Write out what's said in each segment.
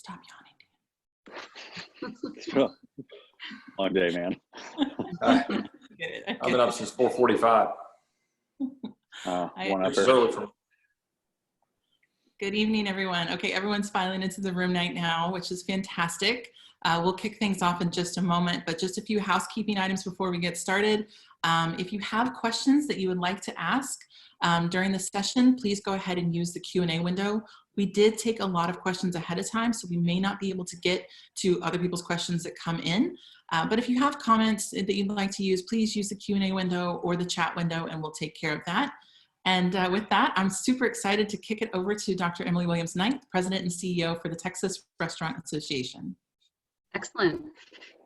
Stop yawning. Long day, man. I've been up since 4:45. One Which upper. is early for me. Good evening, everyone. Okay, everyone's filing into the room right now, which is fantastic. We'll kick things off in just a moment, but just a few housekeeping items before we get started. If you have questions that you would like to ask during the session, please go ahead and use the Q&A window. We did take a lot of questions ahead of time, so we may not be able to get to other people's questions that come in. But if you have comments that you'd like to use, please use the Q&A window or the chat window, and we'll take care of that. And with that, I'm super excited to kick it over to Dr. Emily Williams-Knight, President and CEO for the Texas Restaurant Association. Excellent.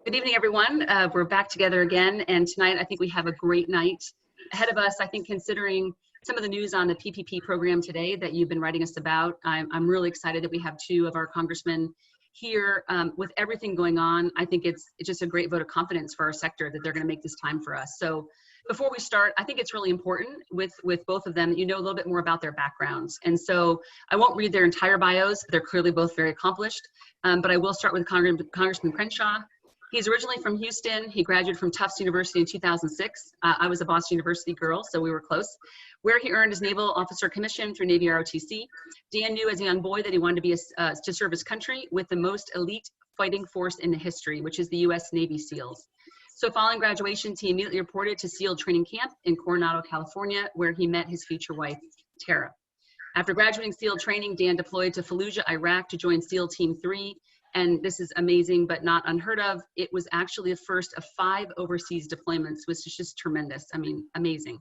Good evening, everyone. We're back together again, and tonight I think we have a great night ahead of us. I think considering some of the news on the PPP program today that you've been writing us about, I'm really excited that we have two of our congressmen here. With everything going on, I think it's just a great vote of confidence for our sector that they're going to make this time for us. So before we start, I think it's really important with both of them that you know a little bit more about their backgrounds. And so I won't read their entire bios. They're clearly both very accomplished, but I will start with Congressman Crenshaw. He's originally from Houston. He graduated from Tufts University in 2006. I was a Boston University girl, so we were close, where he earned his Naval Officer Commission through Navy ROTC. Dan knew as a young boy that he wanted to be to serve his country with the most elite fighting force in the history, which is the U.S. Navy SEALs. So following graduation, he immediately reported to SEAL training camp in Coronado, California, where he met his future wife, Tara. After graduating SEAL training, Dan deployed to Fallujah, Iraq to join SEAL Team 3. And this is amazing, but not unheard of. It was actually the first of 5 overseas deployments, which is just tremendous. I mean, amazing.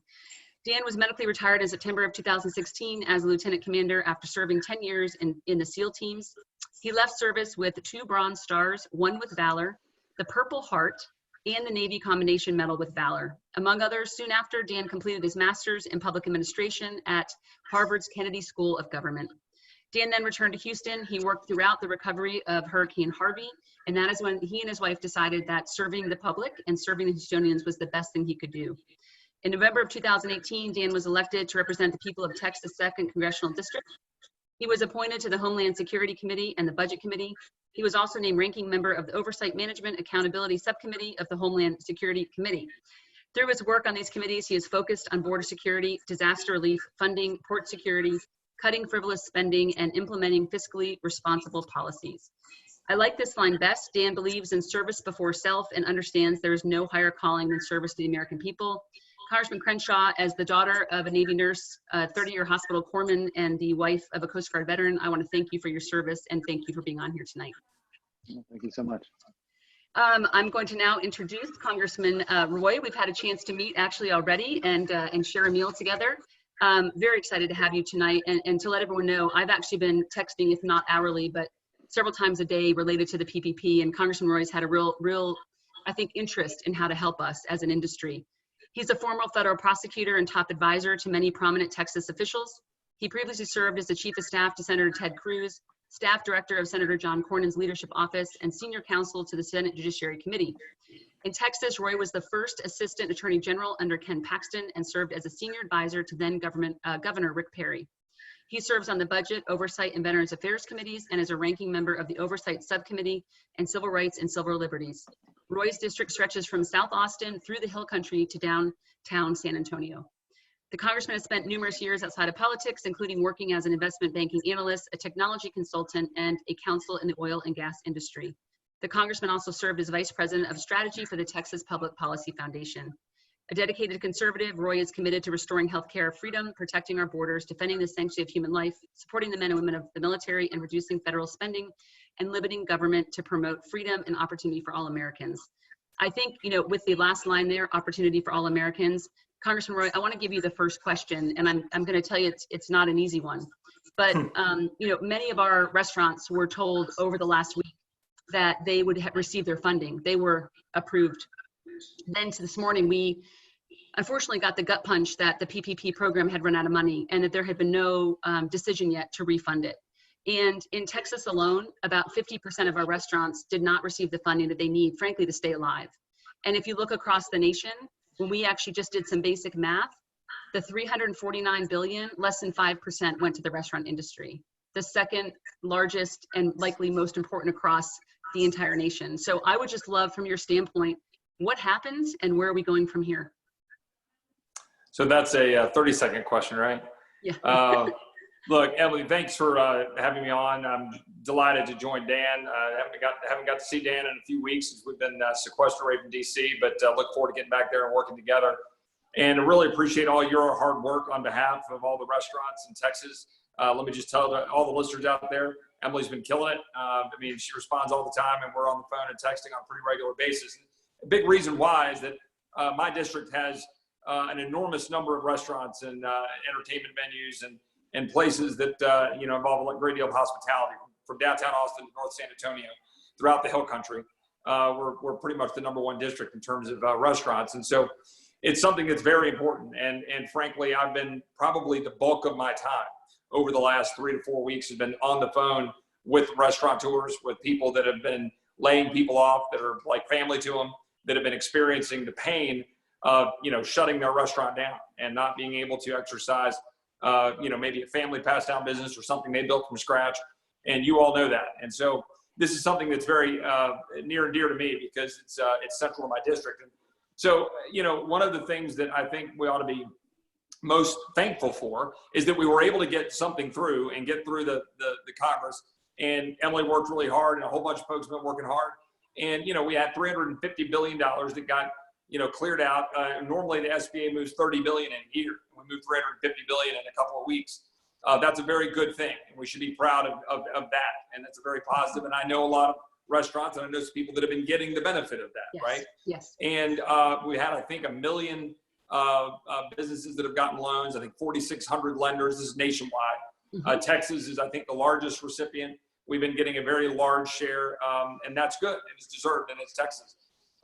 Dan was medically retired in September of 2016 as a lieutenant commander after serving 10 years in the SEAL teams. He left service with 2 Bronze Stars, 1 with Valor, the Purple Heart, and the Navy Commendation Medal with Valor. Among others, soon after, Dan completed his master's in public administration at Harvard's Kennedy School of Government. Dan then returned to Houston. He worked throughout the recovery of Hurricane Harvey, and that is when he and his wife decided that serving the public and serving the Houstonians was the best thing he could do. In November of 2018, Dan was elected to represent the people of Texas' 2nd Congressional District. He was appointed to the Homeland Security Committee and the Budget Committee. He was also named ranking member of the Oversight Management Accountability Subcommittee of the Homeland Security Committee. Through his work on these committees, he is focused on border security, disaster relief, funding, port security, cutting frivolous spending, and implementing fiscally responsible policies. I like this line best. Dan believes in service before self and understands there is no higher calling than service to the American people. Congressman Crenshaw, as the daughter of a Navy nurse, 30-year hospital corpsman, and the wife of a Coast Guard veteran, I want to thank you for your service and thank you for being on here tonight. Thank you so much. I'm going to now introduce Congressman Roy. We've had a chance to meet actually already and share a meal together. Very excited to have you tonight, and to let everyone know, I've actually been texting, if not hourly, but several times a day related to the PPP, and Congressman Roy's had a real, I think, interest in how to help us as an industry. He's a former federal prosecutor and top advisor to many prominent Texas officials. He previously served as the chief of staff to Senator Ted Cruz, staff director of Senator John Cornyn's leadership office, and senior counsel to the Senate Judiciary Committee. In Texas, Roy was the first assistant attorney general under Ken Paxton and served as a senior advisor to then Governor Rick Perry. He serves on the Budget, Oversight, and Veterans Affairs Committees and is a ranking member of the Oversight Subcommittee and Civil Rights and Civil Liberties. Roy's district stretches from South Austin through the Hill Country to downtown San Antonio. The congressman has spent numerous years outside of politics, including working as an investment banking analyst, a technology consultant, and a counsel in the oil and gas industry. The congressman also served as vice president of strategy for the Texas Public Policy Foundation. A dedicated conservative, Roy is committed to restoring healthcare freedom, protecting our borders, defending the sanctity of human life, supporting the men and women of the military, and reducing federal spending, and limiting government to promote freedom and opportunity for all Americans. I think, with the last line there, opportunity for all Americans, Congressman Roy, I want to give you the first question, and I'm going to tell you it's not an easy one. But, many of our restaurants were told over the last week that they would receive their funding. They were approved. Then this morning, we unfortunately got the gut punch that the PPP program had run out of money and that there had been no decision yet to refund it. And in Texas alone, about 50% of our restaurants did not receive the funding that they need, frankly, to stay alive. And if you look across the nation, when we actually just did some basic math, the $349 billion, less than 5% went to the restaurant industry. the second largest and likely most important across the entire nation. So I would just love, from your standpoint, what happens and where are we going from here? So that's a 30-second question, right? Yeah. Look, Emily, thanks for having me on. I'm delighted to join Dan. Haven't got to see Dan in a few weeks since we've been sequestered away from DC, but look forward to getting back there and working together. And I really appreciate all your hard work on behalf of all the restaurants in Texas. Let me just tell all the listeners out there, Emily's been killing it. I mean, she responds all the time, and we're on the phone and texting on a pretty regular basis. A big reason why is that my district has an enormous number of restaurants and entertainment venues and places that involve a great deal of hospitality, from downtown Austin to North San Antonio, throughout the Hill Country. We're pretty much the #1 district in terms of restaurants, and so it's something that's very important. And frankly, I've been probably the bulk of my time over the last 3 to 4 weeks has been on the phone with restaurateurs, with people that have been laying people off, that are like family to them, that have been experiencing the pain of shutting their restaurant down and not being able to exercise maybe a family passed down business or something they built from scratch. And you all know that. And so this is something that's very near and dear to me because it's central to my district. And so, one of the things that I think we ought to be most thankful for is that we were able to get something through and get through the Congress. And Emily worked really hard, and a whole bunch of folks have been working hard. And, we had $350 billion that got, cleared out. Normally the SBA moves $30 billion in a year. We moved $350 billion in a couple of weeks. That's a very good thing, and we should be proud of that. And that's a very positive. And I know a lot of restaurants, and I know some people that have been getting the benefit of that, Yes. right? Yes. And we had, I think, 1 million businesses that have gotten loans. I think 4,600 lenders. This is nationwide. Mm-hmm. Texas is, I think, the largest recipient. We've been getting a very large share, and that's good. And it's deserved, and it's Texas.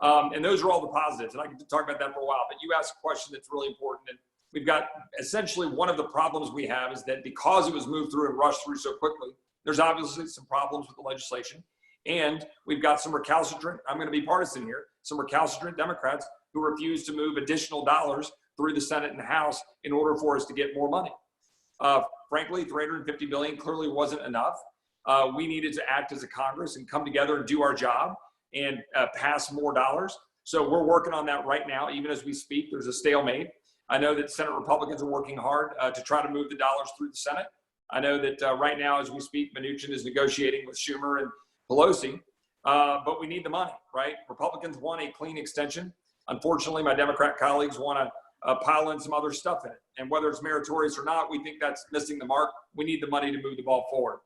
And those are all the positives. And I can talk about that for a while. But you asked a question that's really important. And we've got essentially one of the problems we have is that because it was moved through and rushed through so quickly, there's obviously some problems with the legislation. And we've got some recalcitrant, I'm going to be partisan here, some recalcitrant Democrats who refuse to move additional dollars through the Senate and the House in order for us to get more money. Frankly, $350 billion clearly wasn't enough. We needed to act as a Congress and come together and do our job and pass more dollars. So we're working on that right now. Even as we speak, there's a stalemate. I know that Senate Republicans are working hard to try to move the dollars through the Senate. I know that right now, as we speak, Mnuchin is negotiating with Schumer and Pelosi, but we need the money, right? Republicans want a clean extension. Unfortunately, my Democrat colleagues want to pile in some other stuff in it. And whether it's meritorious or not, we think that's missing the mark. We need the money to move the ball forward.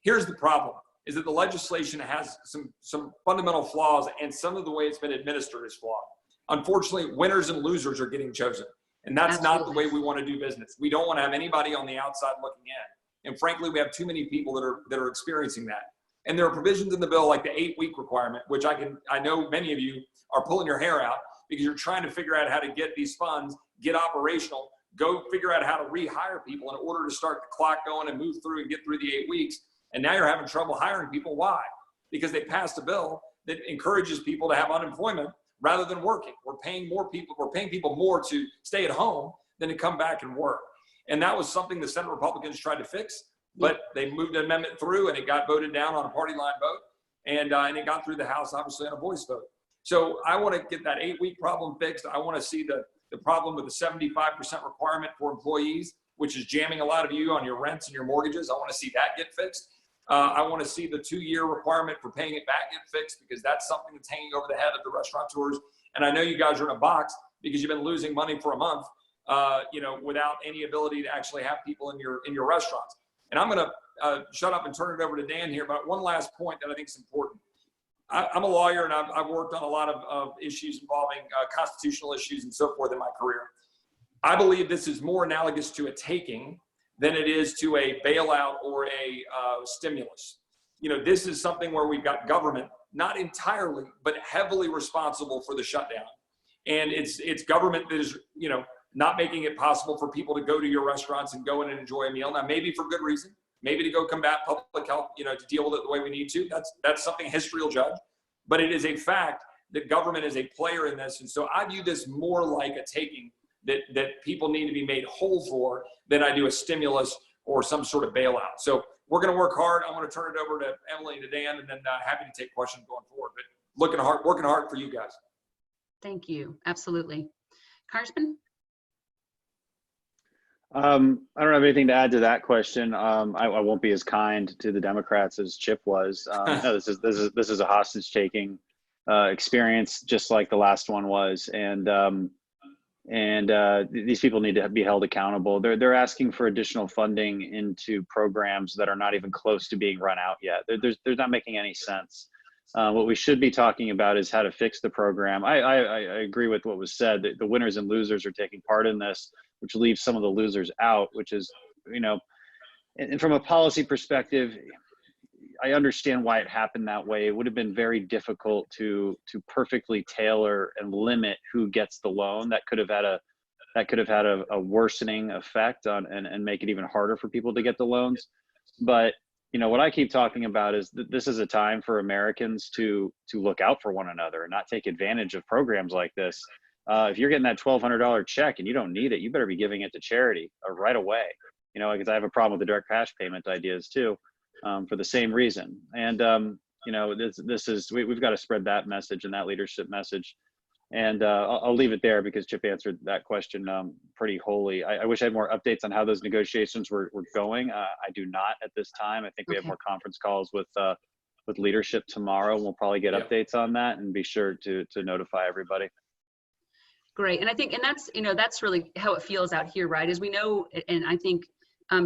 Here's the problem, is that the legislation has some fundamental flaws, and some of the way it's been administered is flawed. Unfortunately, winners and losers are getting chosen. And that's Absolutely. not the way we want to do business. We don't want to have anybody on the outside looking in. And frankly, we have too many people that are experiencing that. And there are provisions in the bill like the 8-week requirement, which I know many of you are pulling your hair out because you're trying to figure out how to get these funds, get operational, go figure out how to rehire people in order to start the clock going and move through and get through the 8 weeks. And now you're having trouble hiring people. Why? Because they passed a bill that encourages people to have unemployment rather than working. We're paying people more to stay at home than to come back and work. And that was something the Senate Republicans tried to fix, but they moved an amendment through and it got voted down on a party line vote. And it got through the House, obviously, on a voice vote. So I want to get that 8-week problem fixed. I want to see the problem with the 75% requirement for employees, which is jamming a lot of you on your rents and your mortgages. I want to see that get fixed. I want to see the 2-year requirement for paying it back get fixed, because that's something that's hanging over the head of the restaurateurs. And I know you guys are in a box because you've been losing money for a month, without any ability to actually have people in your restaurants. And I'm going to shut up and turn it over to Dan here. But one last point that I think is important. I'm a lawyer, and I've worked on a lot of issues involving constitutional issues and so forth in my career. I believe this is more analogous to a taking than it is to a bailout or a stimulus. This is something where we've got government, not entirely, but heavily responsible for the shutdown. And it's government that is, not making it possible for people to go to your restaurants and go in and enjoy a meal. Now, maybe for good reason, maybe to go combat public health, to deal with it the way we need to. That's something history will judge. But it is a fact that government is a player in this. And so I view this more like a taking that people need to be made whole for than I do a stimulus or some sort of bailout. So we're going to work hard. I'm going to turn it over to Emily and to Dan, and then happy to take questions going forward. But working hard for you guys. Thank you. Absolutely. Congressman? I don't have anything to add to that question. I won't be as kind to the Democrats as Chip was. No, this is a hostage taking experience, just like the last one was, and these people need to be held accountable. They're asking for additional funding into programs that are not even close to being run out yet. They're not making any sense. What we should be talking about is how to fix the program. I agree with what was said, that the winners and losers are taking part in this, which leaves some of the losers out, which is, and from a policy perspective, I understand why it happened that way. It would have been very difficult to perfectly tailor and limit who gets the loan. That could have had a worsening effect on and make it even harder for people to get the loans. But what I keep talking about is that this is a time for Americans to look out for one another and not take advantage of programs like this. If you're getting that $1,200 check and you don't need it, you better be giving it to charity right away. Because I have a problem with the direct cash payment ideas too, for the same reason. And we've got to spread that message and that leadership message. And I'll leave it there because Chip answered that question pretty wholly. I wish I had more updates on how those negotiations were going. I do not at this time. I think we have more conference calls with leadership tomorrow. We'll probably get updates on that and be sure to notify everybody. Great. And I think, and that's really how it feels out here, right? As we know, and I think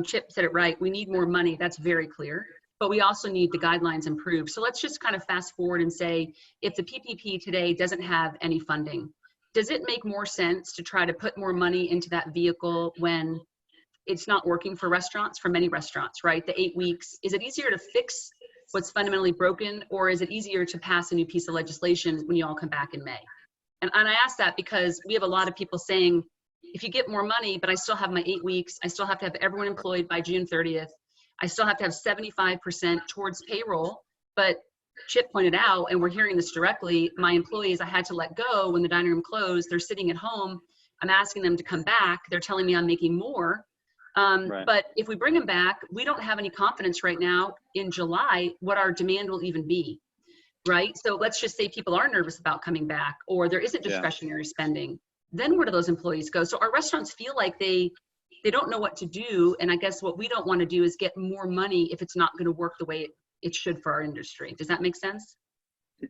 Chip said it right, we need more money. That's very clear. But we also need the guidelines improved. So let's just kind of fast forward and say, if the PPP today doesn't have any funding, does it make more sense to try to put more money into that vehicle when it's not working for restaurants, for many restaurants, right? The 8 weeks, is it easier to fix what's fundamentally broken, or is it easier to pass a new piece of legislation when you all come back in May? And I ask that because we have a lot of people saying, if you get more money, but I still have my 8 weeks, I still have to have everyone employed by June 30th. I still have to have 75% towards payroll, but Chip pointed out, and we're hearing this directly, my employees I had to let go when the dining room closed. They're sitting at home. I'm asking them to come back. They're telling me I'm making more. Right. But if we bring them back, we don't have any confidence right now in July what our demand will even be, right? So let's just say people are nervous about coming back, or there isn't discretionary spending. Then where do those employees go? So our restaurants feel like they don't know what to do. And I guess what we don't want to do is get more money if it's not going to work the way it should for our industry. Does that make sense?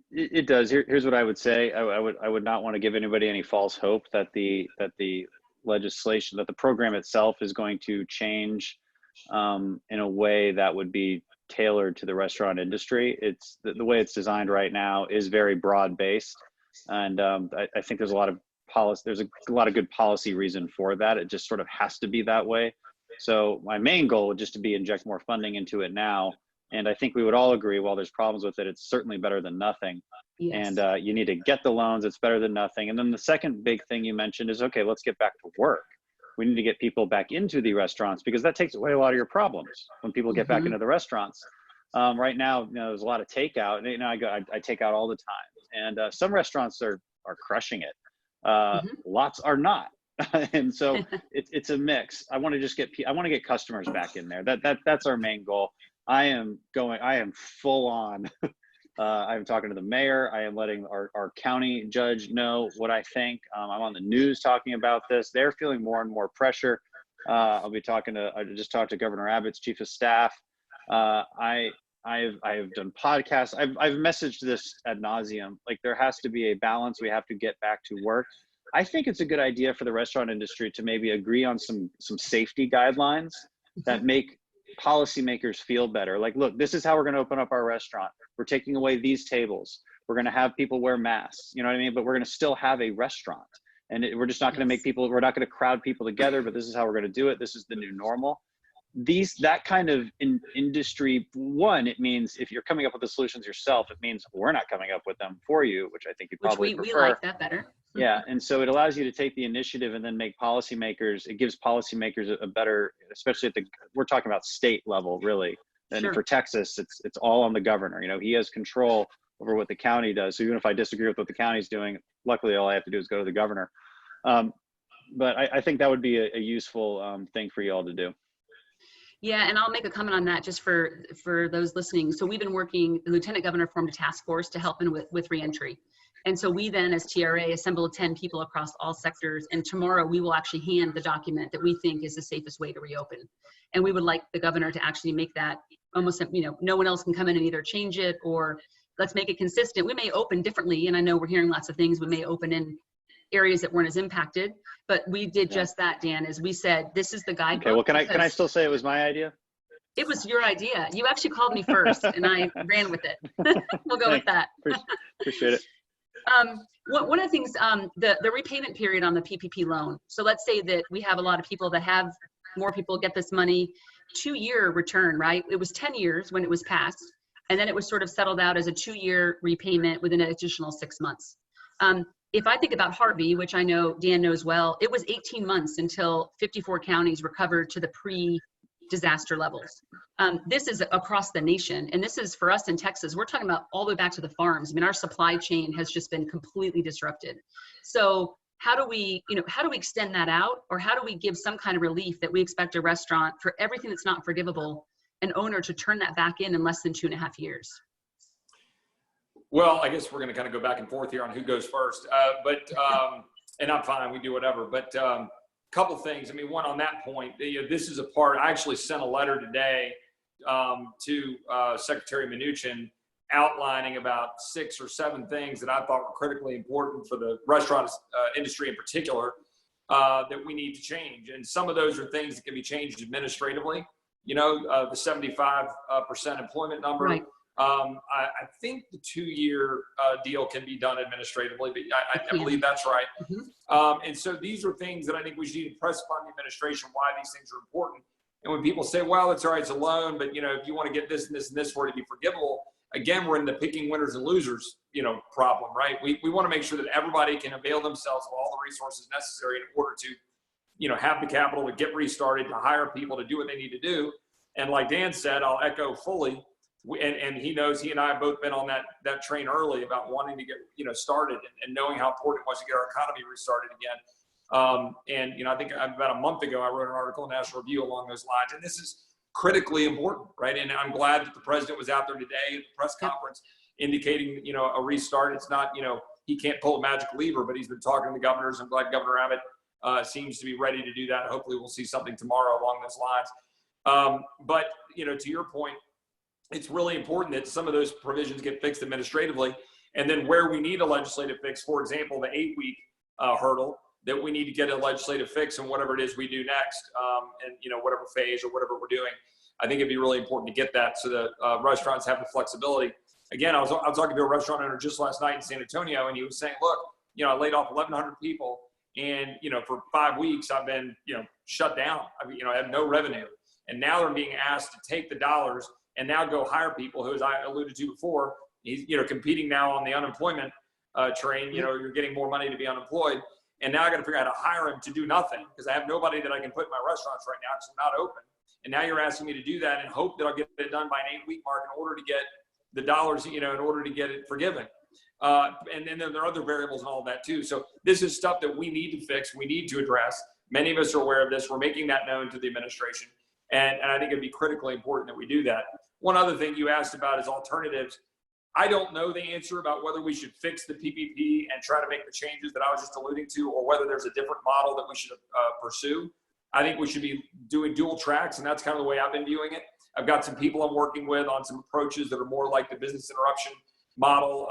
It does. Here's what I would say. I would not want to give anybody any false hope that the legislation, that the program itself is going to change in a way that would be tailored to the restaurant industry. It's the way it's designed right now is very broad based. And I think there's a lot of policy, there's a lot of good policy reason for that. It just sort of has to be that way. So my main goal would just to be inject more funding into it now. And I think we would all agree, while there's problems with it, it's certainly better than nothing. Yes. And you need to get the loans. It's better than nothing. And then the second big thing you mentioned is, okay, let's get back to work. We need to get people back into the restaurants, because that takes away a lot of your problems when people get back into the restaurants. Right now, there's a lot of takeout. I take out all the time, and some restaurants are crushing it. Lots are not. And so it's a mix. I want to get customers back in there. That's our main goal. I am full on. I'm talking to the mayor. I am letting our county judge know what I think. I'm on the news talking about this. They're feeling more and more pressure. I just talked to Governor Abbott's chief of staff. I've done podcasts. I've messaged this ad nauseum. Like, there has to be a balance. We have to get back to work. I think it's a good idea for the restaurant industry to maybe agree on some safety guidelines that make policymakers feel better. Like, look, this is how we're going to open up our restaurant. We're taking away these tables. We're going to have people wear masks. You know what I mean? But we're going to still have a restaurant, and we're just not going to make people. We're not going to crowd people together. But this is how we're going to do it. This is the new normal. That kind of industry, one, it means if you're coming up with the solutions yourself, it means we're not coming up with them for you, which I think you probably prefer. We like that better. Yeah, and so it allows you to take the initiative and then make policymakers. It gives policymakers a better, especially we're talking about state level, really. And Sure. for Texas, it's all on the governor. He has control over what the county does. So even if I disagree with what the county's doing, luckily all I have to do is go to the governor. But I think that would be a useful thing for you all to do. Yeah, and I'll make a comment on that just for those listening. So we've been working, the Lieutenant Governor formed a task force to help in with reentry. And so we then, as TRA, assembled 10 people across all sectors. And tomorrow we will actually hand the document that we think is the safest way to reopen. And we would like the governor to actually make that almost, no one else can come in and either change it or let's make it consistent. We may open differently. And I know we're hearing lots of things. We may open in areas that weren't as impacted, but we did just that, Dan, as we said, this is the guidebook. Okay, well, can I still say it was my idea? It was your idea. You actually called me first and I ran with it. We'll go with that. Appreciate it. One of the things, the repayment period on the PPP loan. So let's say that we have a lot of people that have more people get this money, 2-year return, right? It was 10 years when it was passed. And then it was sort of settled out as a 2-year repayment within an additional 6 months. If I think about Harvey, which I know Dan knows well, it was 18 months until 54 counties recovered to the pre-disaster levels. This is across the nation. And this is for us in Texas, we're talking about all the way back to the farms. I mean, our supply chain has just been completely disrupted. So how do we extend that out? Or how do we give some kind of relief that we expect a restaurant for everything that's not forgivable, an owner to turn that back in less than 2.5 years? Well, I guess we're going to kind of go back and forth here on who goes first, and I'm fine, we do whatever. But couple things. I mean, one on that point, this is a part. I actually sent a letter today to Secretary Mnuchin outlining about 6 or 7 things that I thought were critically important for the restaurant industry in particular that we need to change. And some of those are things that can be changed administratively. The 75% employment number. Right. I think the 2-year deal can be done administratively, but I believe that's right. Mm-hmm. And so these are things that I think we should press upon the administration why these things are important. And when people say, well, it's all right, it's a loan, but if you want to get this and this and this for it to be forgivable, again, we're in the picking winners and losers, problem, right? We want to make sure that everybody can avail themselves of all the resources necessary in order to, have the capital to get restarted, to hire people to do what they need to do. And like Dan said, I'll echo fully. And he knows, he and I have both been on that train early about wanting to get, started and knowing how important it was to get our economy restarted again. And, I think about a month ago, I wrote an article in National Review along those lines. And this is critically important, right? And I'm glad that the president was out there today at the press conference indicating, a restart. It's not, he can't pull a magic lever, but he's been talking to the governors. I'm glad Governor Abbott seems to be ready to do that. Hopefully we'll see something tomorrow along those lines. But, to your point, it's really important that some of those provisions get fixed administratively. And then where we need a legislative fix, for example, the 8-week hurdle, that we need to get a legislative fix in whatever it is we do next, and whatever phase or whatever we're doing. I think it'd be really important to get that so that restaurants have the flexibility. Again, I was talking to a restaurant owner just last night in San Antonio, and he was saying, look, I laid off 1,100 people, and for 5 weeks I've been shut down. I have no revenue, and now they're being asked to take the dollars and now go hire people who, as I alluded to before, he's competing now on the unemployment train. You're getting more money to be unemployed, and now I got to figure out how to hire him to do nothing because I have nobody that I can put in my restaurants right now because they're not open. And now you're asking me to do that and hope that I'll get it done by an 8-week mark in order to get the dollars, in order to get it forgiven. And then there are other variables and all of that too. So this is stuff that we need to fix. We need to address. Many of us are aware of this. We're making that known to the administration. And I think it'd be critically important that we do that. One other thing you asked about is alternatives. I don't know the answer about whether we should fix the PPP and try to make the changes that I was just alluding to, or whether there's a different model that we should pursue. I think we should be doing dual tracks, and that's kind of the way I've been viewing it. I've got some people I'm working with on some approaches that are more like the business interruption model,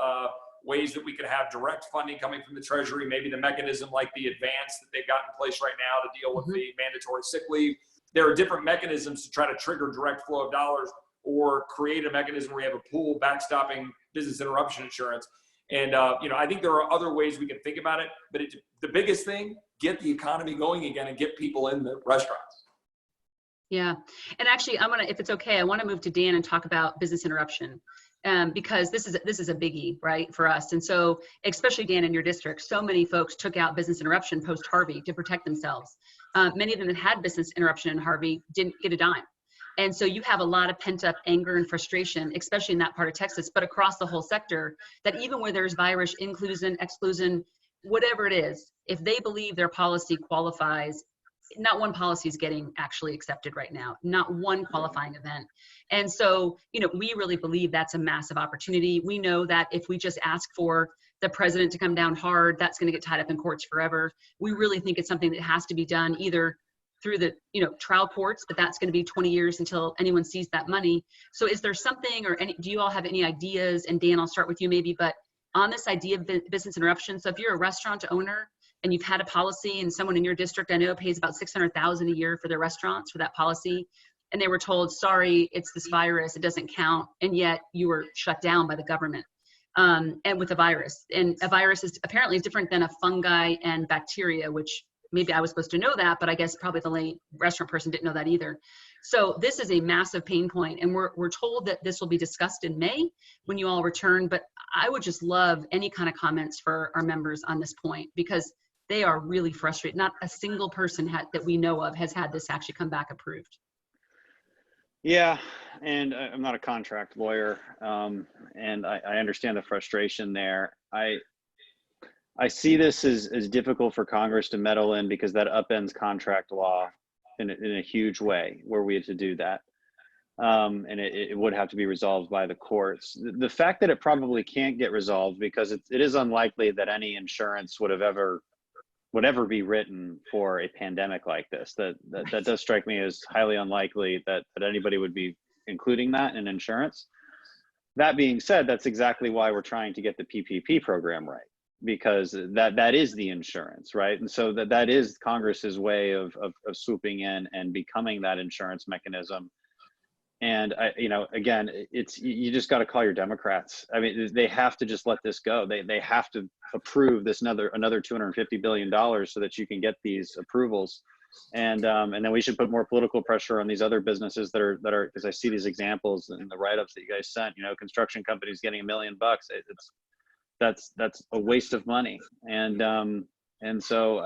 ways that we could have direct funding coming from the Treasury, maybe the mechanism like the advance that they've got in place right now to deal with the mandatory sick leave. There are different mechanisms to try to trigger direct flow of dollars or create a mechanism where you have a pool backstopping business interruption insurance. And, I think there are other ways we can think about it, but the biggest thing, get the economy going again and get people in the restaurants. Yeah. And actually, if it's okay, I want to move to Dan and talk about business interruption. Because this is a biggie, right, for us. And so, especially Dan, in your district, so many folks took out business interruption post Harvey to protect themselves. Many of them that had business interruption in Harvey didn't get a dime. And so you have a lot of pent up anger and frustration, especially in that part of Texas, but across the whole sector, that even where there's virus inclusion, exclusion, whatever it is, if they believe their policy qualifies, not one policy is getting actually accepted right now, not one qualifying event. And so, we really believe that's a massive opportunity. We know that if we just ask for the president to come down hard, that's going to get tied up in courts forever. We really think it's something that has to be done either through the trial courts, but that's going to be 20 years until anyone sees that money. So is there something, or do you all have any ideas? And Dan, I'll start with you maybe, but on this idea of business interruption. So if you're a restaurant owner and you've had a policy, and someone in your district I know pays about $600,000 a year for their restaurants for that policy, and they were told, sorry, it's this virus, it doesn't count, and yet you were shut down by the government, and with a virus. And a virus is apparently different than a fungi and bacteria, which maybe I was supposed to know that, but I guess probably the restaurant person didn't know that either. So this is a massive pain point, and we're told that this will be discussed in May when you all return, but I would just love any kind of comments for our members on this point, because they are really frustrated. Not a single person that we know of has had this actually come back approved. Yeah, and I'm not a contract lawyer, and I understand the frustration there. I see this as difficult for Congress to meddle in, because that upends contract law in a huge way where we had to do that. And it would have to be resolved by the courts. The fact that it probably can't get resolved, because it is unlikely that any insurance would ever be written for a pandemic like this. That does strike me as highly unlikely that anybody would be including that in insurance. That being said, that's exactly why we're trying to get the PPP program right, because that is the insurance, right? And so that is Congress's way of swooping in and becoming that insurance mechanism. And again, you just got to call your Democrats. I mean, they have to just let this go. They have to approve this another $250 billion so that you can get these approvals. And then we should put more political pressure on these other businesses that are, because I see these examples in the write-ups that you guys sent. Construction companies getting $1 million. That's a waste of money. And so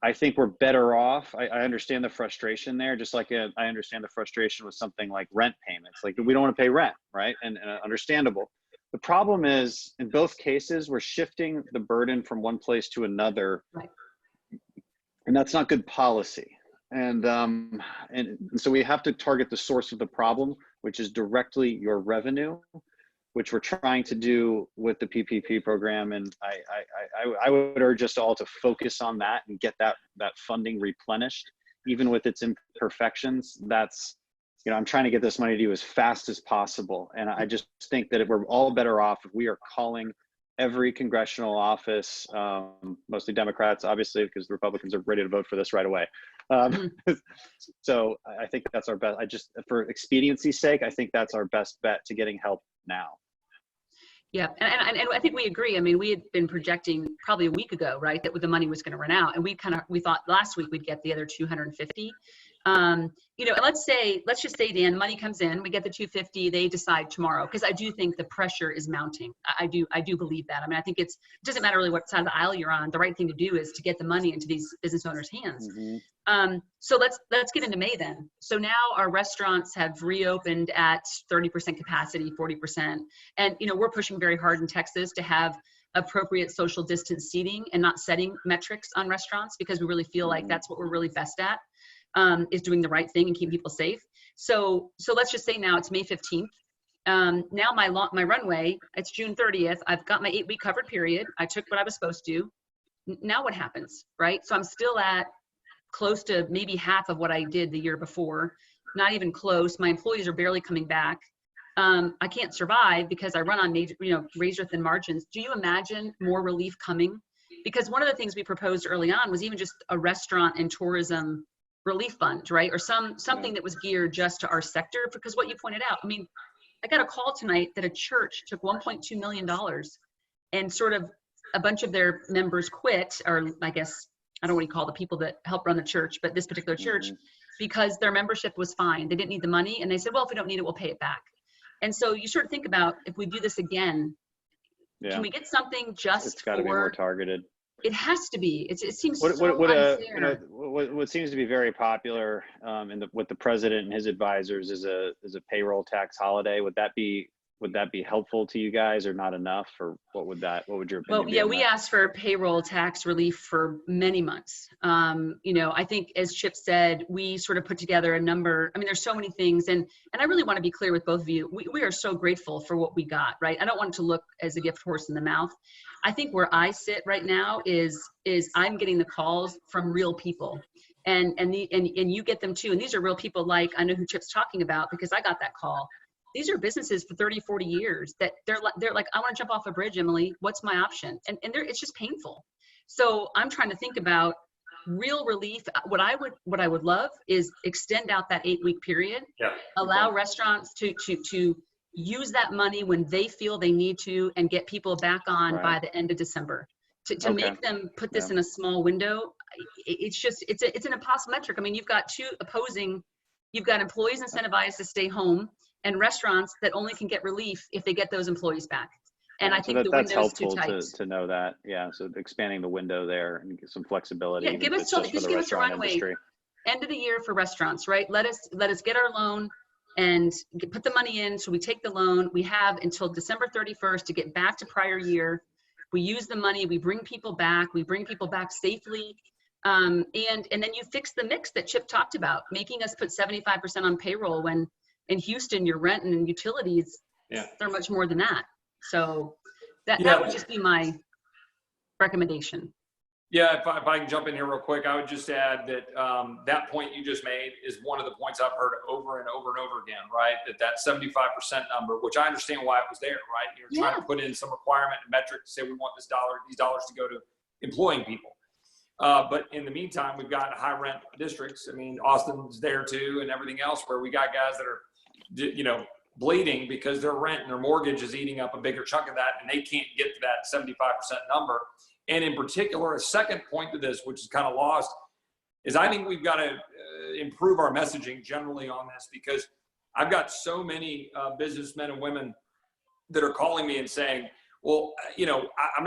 I think we're better off. I understand the frustration there, just like I understand the frustration with something like rent payments. Like, we don't want to pay rent, right? And understandable. The problem is, in both cases, we're shifting the burden from one place to another, right, and that's not good policy. And so we have to target the source of the problem, which is directly your revenue, which we're trying to do with the PPP program. And I would urge us all to focus on that and get that funding replenished, even with its imperfections. That's, I'm trying to get this money to you as fast as possible. And I just think that we're all better off if we are calling every congressional office, mostly Democrats, obviously, because the Republicans are ready to vote for this right away. So I think that's our best. For expediency's sake, I think that's our best bet to getting help now. Yeah, and I think we agree. I mean, we had been projecting probably a week ago, right, that the money was going to run out, and we thought last week we'd get the other 250. And let's just say, Dan, money comes in, we get the 250, they decide tomorrow, because I do think the pressure is mounting. I do believe that. I mean, I think it doesn't matter really what side of the aisle you're on. The right thing to do is to get the money into these business owners' hands. Mm-hmm. So let's get into May then. So now our restaurants have reopened at 30% capacity, 40%. And, we're pushing very hard in Texas to have appropriate social distance seating and not setting metrics on restaurants, because we really feel like that's what we're really best at, is doing the right thing and keep people safe. So let's just say now it's May 15th. Now my runway, it's June 30th. I've got my 8-week covered period. I took what I was supposed to. Now what happens, right? So I'm still at close to maybe half of what I did the year before, not even close. My employees are barely coming back. I can't survive because I run on major, razor thin margins. Do you imagine more relief coming? Because one of the things we proposed early on was even just a restaurant and tourism relief fund, right? Or something that was geared just to our sector. Because what you pointed out, I mean, I got a call tonight that a church took $1.2 million and sort of a bunch of their members quit, or I guess, I don't know what you call the people that help run the church, but this particular church, because their membership was fine. They didn't need the money. And they said, well, if we don't need it, we'll pay it back. And so you sort of think about, if we do this again, can we get something just It's got to be more targeted. It has to be. It seems what unfair. What seems to be very popular with the president and his advisors is a payroll tax holiday. Would that be would that be helpful to you guys or not enough, or what would your opinion Well, be yeah, on we that? asked for payroll tax relief for many months. I think as Chip said, we sort of put together a number. I mean, there's so many things, and I really want to be clear with both of you. We are so grateful for what we got, right? I don't want it to look as a gift horse in the mouth. I think where I sit right now is I'm getting the calls from real people, and you get them too. And these are real people, like I know who Chip's talking about because I got that call. These are businesses for 30, 40 years that they're like, I want to jump off a bridge, Emily. What's my option? And it's just painful. So I'm trying to think about real relief. What I would love is extend out that 8-week period. Yeah. Allow restaurants to use that money when they feel they need to, and get people back on Right. by the end of December. To make them put this in a small window, it's an impossible metric. I mean, you've got you've got employees incentivized to stay home, and restaurants that only can get relief if they get those employees back. And I think that's helpful too tight. to know that. Yeah. So expanding the window there and get some flexibility. Yeah, give us a runway. End of the year for restaurants, right? Let us get our loan and put the money in. So we take the loan. We have until December 31st to get back to prior year. We use the money. We bring people back. We bring people back safely. And then you fix the mix that Chip talked about, making us put 75% on payroll when in Houston, your rent and utilities, they're much more than that. So that would just be my recommendation. Yeah, if I can jump in here real quick, I would just add that that point you just made is one of the points I've heard over and over and over again, right? That 75% number, which I understand why it was there, right? You're trying to put in some requirement and metric to say we want these dollars to go to employing people. But in the meantime, we've got high rent districts. I mean, Austin's there too, and everything else, where we got guys that are, bleeding because their rent and their mortgage is eating up a bigger chunk of that, and they can't get to that 75% number. And in particular, a second point to this, which is kind of lost, is I think we've got to improve our messaging generally on this, because I've got so many businessmen and women that are calling me and saying, well, I'm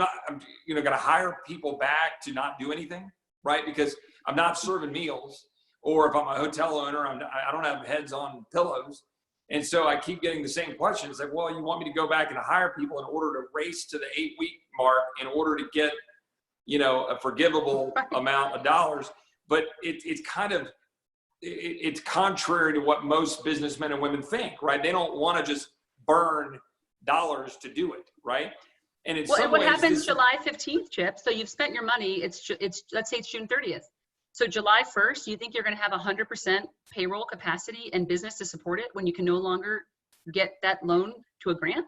going to hire people back to not do anything, right? Because I'm not serving meals, or if I'm a hotel owner, I don't have heads on pillows. And so I keep getting the same questions, like, well, you want me to go back and hire people in order to race to the 8-week mark in order to get, a forgivable amount of dollars. But it's contrary to what most businessmen and women think, right? They don't want to just burn dollars to do it, right? And in some what ways, happens July 15th, Chip? So you've spent your money. It's let's say it's June 30th. So July 1st, you think you're going to have 100% payroll capacity and business to support it when you can no longer get that loan to a grant?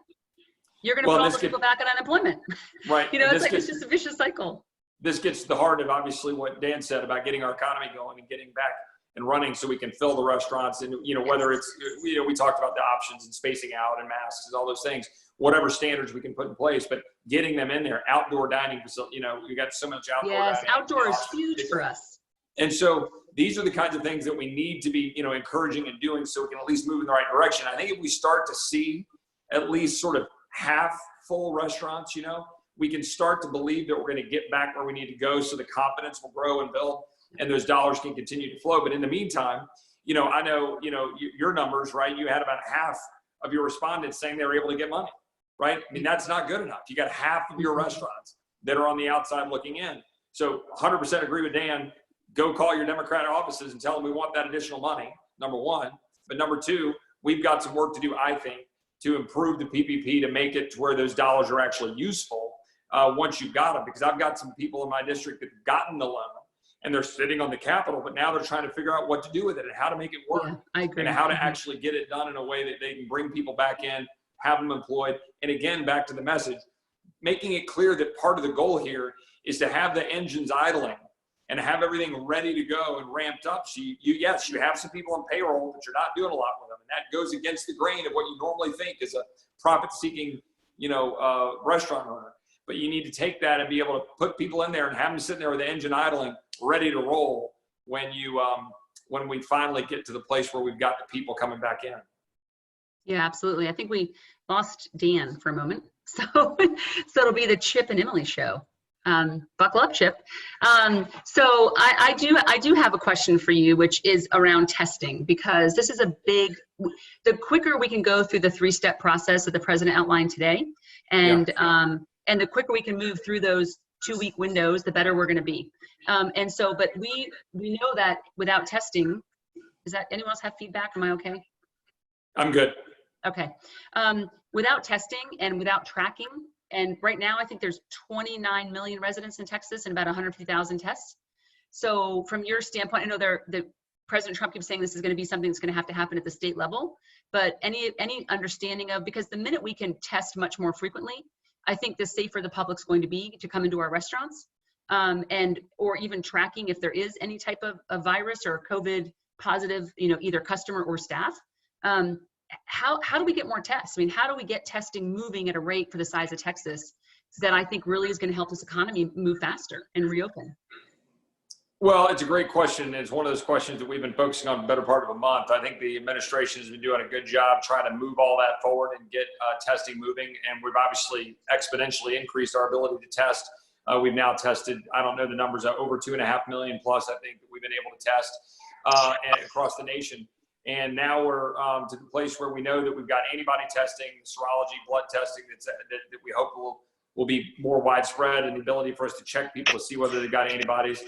You're going to put all the people back on unemployment. Right. It's just a vicious cycle. This gets to the heart of obviously what Dan said about getting our economy going and getting back and running so we can fill the restaurants. And, whether it's, we talked about the options and spacing out and masks and all those things, whatever standards we can put in place, but getting them in there, outdoor dining facility, we got so much outdoor dining. Yes, outdoor is huge for us. And so these are the kinds of things that we need to be, encouraging and doing so we can at least move in the right direction. I think if we start to see at least sort of half full restaurants, we can start to believe that we're going to get back where we need to go, so the confidence will grow and build and those dollars can continue to flow. But in the meantime, I know, your numbers, right? You had about half of your respondents saying they were able to get money, right? I mean, that's not good enough. You got half of your restaurants that are on the outside looking in. So 100% agree with Dan. Go call your Democratic offices and tell them we want that additional money, number one. But number two, we've got some work to do, I think, to improve the PPP to make it to where those dollars are actually useful once you've got them. Because I've got some people in my district that have gotten the loan and they're sitting on the Capitol, but now they're trying to figure out what to do with it and how to make it work. Yeah, I agree. And how to actually get it done in a way that they can bring people back in, have them employed. And again, back to the message, making it clear that part of the goal here is to have the engines idling and have everything ready to go and ramped up. So you have some people on payroll, but you're not doing a lot with them. And that goes against the grain of what you normally think is a profit-seeking, restaurant owner. But you need to take that and be able to put people in there and have them sitting there with the engine idling, ready to roll when we finally get to the place where we've got the people coming back in. Yeah, absolutely. I think we lost Dan for a moment. So it'll be the Chip and Emily show. Buckle up, Chip. So I do have a question for you, which is around testing, because this is the quicker we can go through the 3-step process that the president outlined today, and the quicker we can move through those 2-week windows, the better we're going to be. But we know that without testing, anyone else have feedback? Am I okay? I'm good. Okay. Without testing and without tracking, and right now I think there's 29 million residents in Texas and about 150,000 tests. So from your standpoint, I know the President Trump keeps saying this is going to be something that's going to have to happen at the state level, but any understanding of, because the minute we can test much more frequently, I think the safer the public's going to be to come into our restaurants, or even tracking if there is any type of a virus or COVID positive, either customer or staff. How do we get more tests? I mean, how do we get testing moving at a rate for the size of Texas that I think really is going to help this economy move faster and reopen? Well, it's a great question. It's one of those questions that we've been focusing on the better part of a month. I think the administration has been doing a good job trying to move all that forward and get testing moving. And we've obviously exponentially increased our ability to test. We've now tested, I don't know the numbers, over 2.5 million plus, I think, that we've been able to test across the nation. And now we're to the place where we know that we've got antibody testing, serology, blood testing that we hope will be more widespread, and the ability for us to check people to see whether they've got antibodies.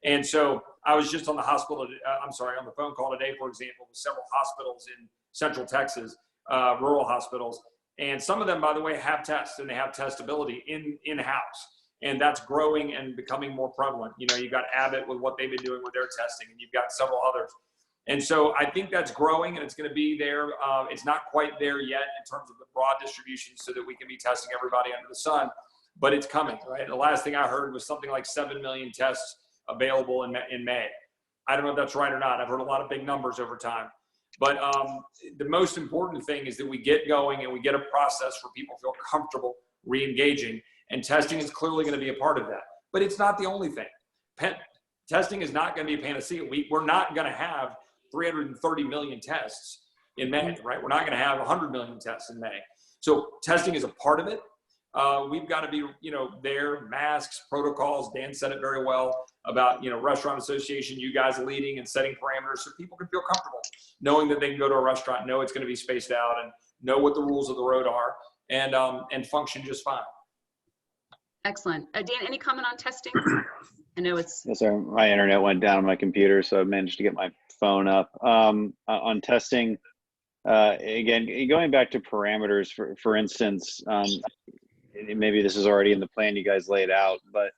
And so I was just on the on the phone call today, for example, with several hospitals in Central Texas, rural hospitals. And some of them, by the way, have tests, and they have testability in-house. And that's growing and becoming more prevalent. You've got Abbott with what they've been doing with their testing, and you've got several others. And so I think that's growing, and it's going to be there. It's not quite there yet in terms of the broad distribution so that we can be testing everybody under the sun, but it's coming, right? The last thing I heard was something like 7 million tests available in May. I don't know if that's right or not. I've heard a lot of big numbers over time. But the most important thing is that we get going and we get a process where people feel comfortable re-engaging, and testing is clearly going to be a part of that. But it's not the only thing. Testing is not going to be a panacea. We're not going to have 330 million tests in May, right? We're not going to have 100 million tests in May. So testing is a part of it. We've got to be, there, masks, protocols. Dan said it very well about, restaurant association, you guys leading and setting parameters so people can feel comfortable knowing that they can go to a restaurant, know it's going to be spaced out, and know what the rules of the road are, and function just fine. Excellent. Dan, any comment on testing? I know it's... Yes, sir. My internet went down on my computer, so I managed to get my phone up. On testing, again, going back to parameters, for instance, maybe this is already in the plan you guys laid out, but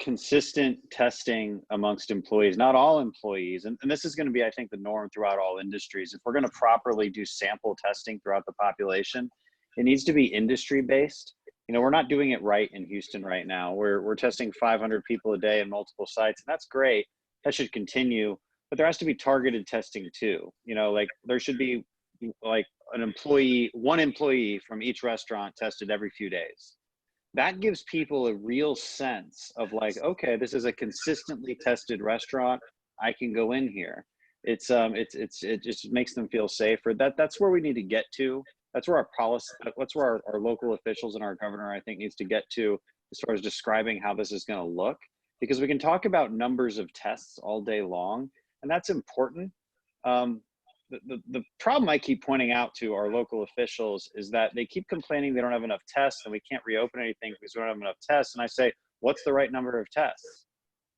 consistent testing amongst employees, not all employees, and this is going to be, I think, the norm throughout all industries. If we're going to properly do sample testing throughout the population, it needs to be industry-based. We're not doing it right in Houston right now. We're testing 500 people a day in multiple sites, and that's great. That should continue, but there has to be targeted testing too. Like there should be like one employee from each restaurant tested every few days. That gives people a real sense of like, okay, this is a consistently tested restaurant. I can go in here. It just makes them feel safer. That's where we need to get to. That's where our policy, that's where our local officials and our governor, I think, needs to get to as far as describing how this is going to look, because we can talk about numbers of tests all day long, and that's important. The problem I keep pointing out to our local officials is that they keep complaining they don't have enough tests and we can't reopen anything because we don't have enough tests. And I say, what's the right number of tests?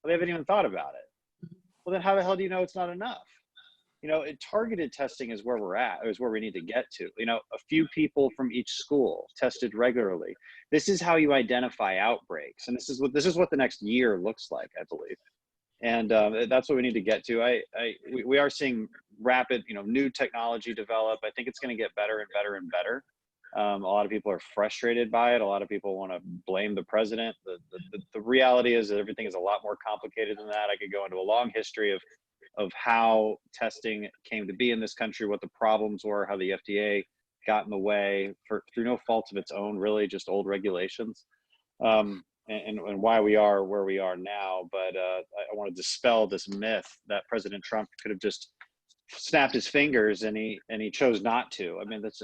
Well, they haven't even thought about it. Well, then how the hell do you know it's not enough? Targeted testing is where we're at, is where we need to get to. A few people from each school tested regularly. This is how you identify outbreaks. And this is what the next year looks like, I believe. And that's what we need to get to. We are seeing rapid, new technology develop. I think it's going to get better and better and better. A lot of people are frustrated by it. A lot of people want to blame the president. The reality is that everything is a lot more complicated than that. I could go into a long history of how testing came to be in this country, what the problems were, how the FDA got in the way through no fault of its own, really just old regulations, and why we are where we are now. But I want to dispel this myth that President Trump could have just snapped his fingers and he chose not to. I mean, that's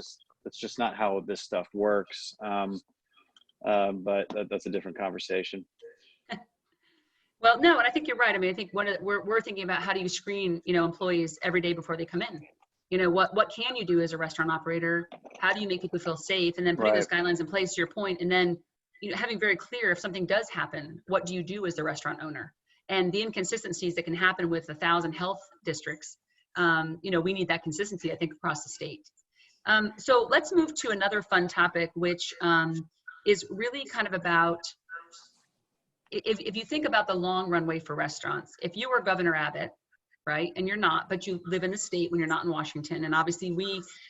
just not how this stuff works. but that's a different conversation. Well, no, and I think you're right. I mean, I think we're thinking about how do you screen, employees every day before they come in. What can you do as a restaurant operator? How do you make people feel safe? And then putting those guidelines in place, to your point, and then having very clear, if something does happen, what do you do as the restaurant owner? And the inconsistencies that can happen with 1,000 health districts, we need that consistency, I think, across the state. So let's move to another fun topic, which is really kind of about, if you think about the long runway for restaurants, if you were Governor Abbott, right, and you're not, but you live in the state when you're not in Washington, and obviously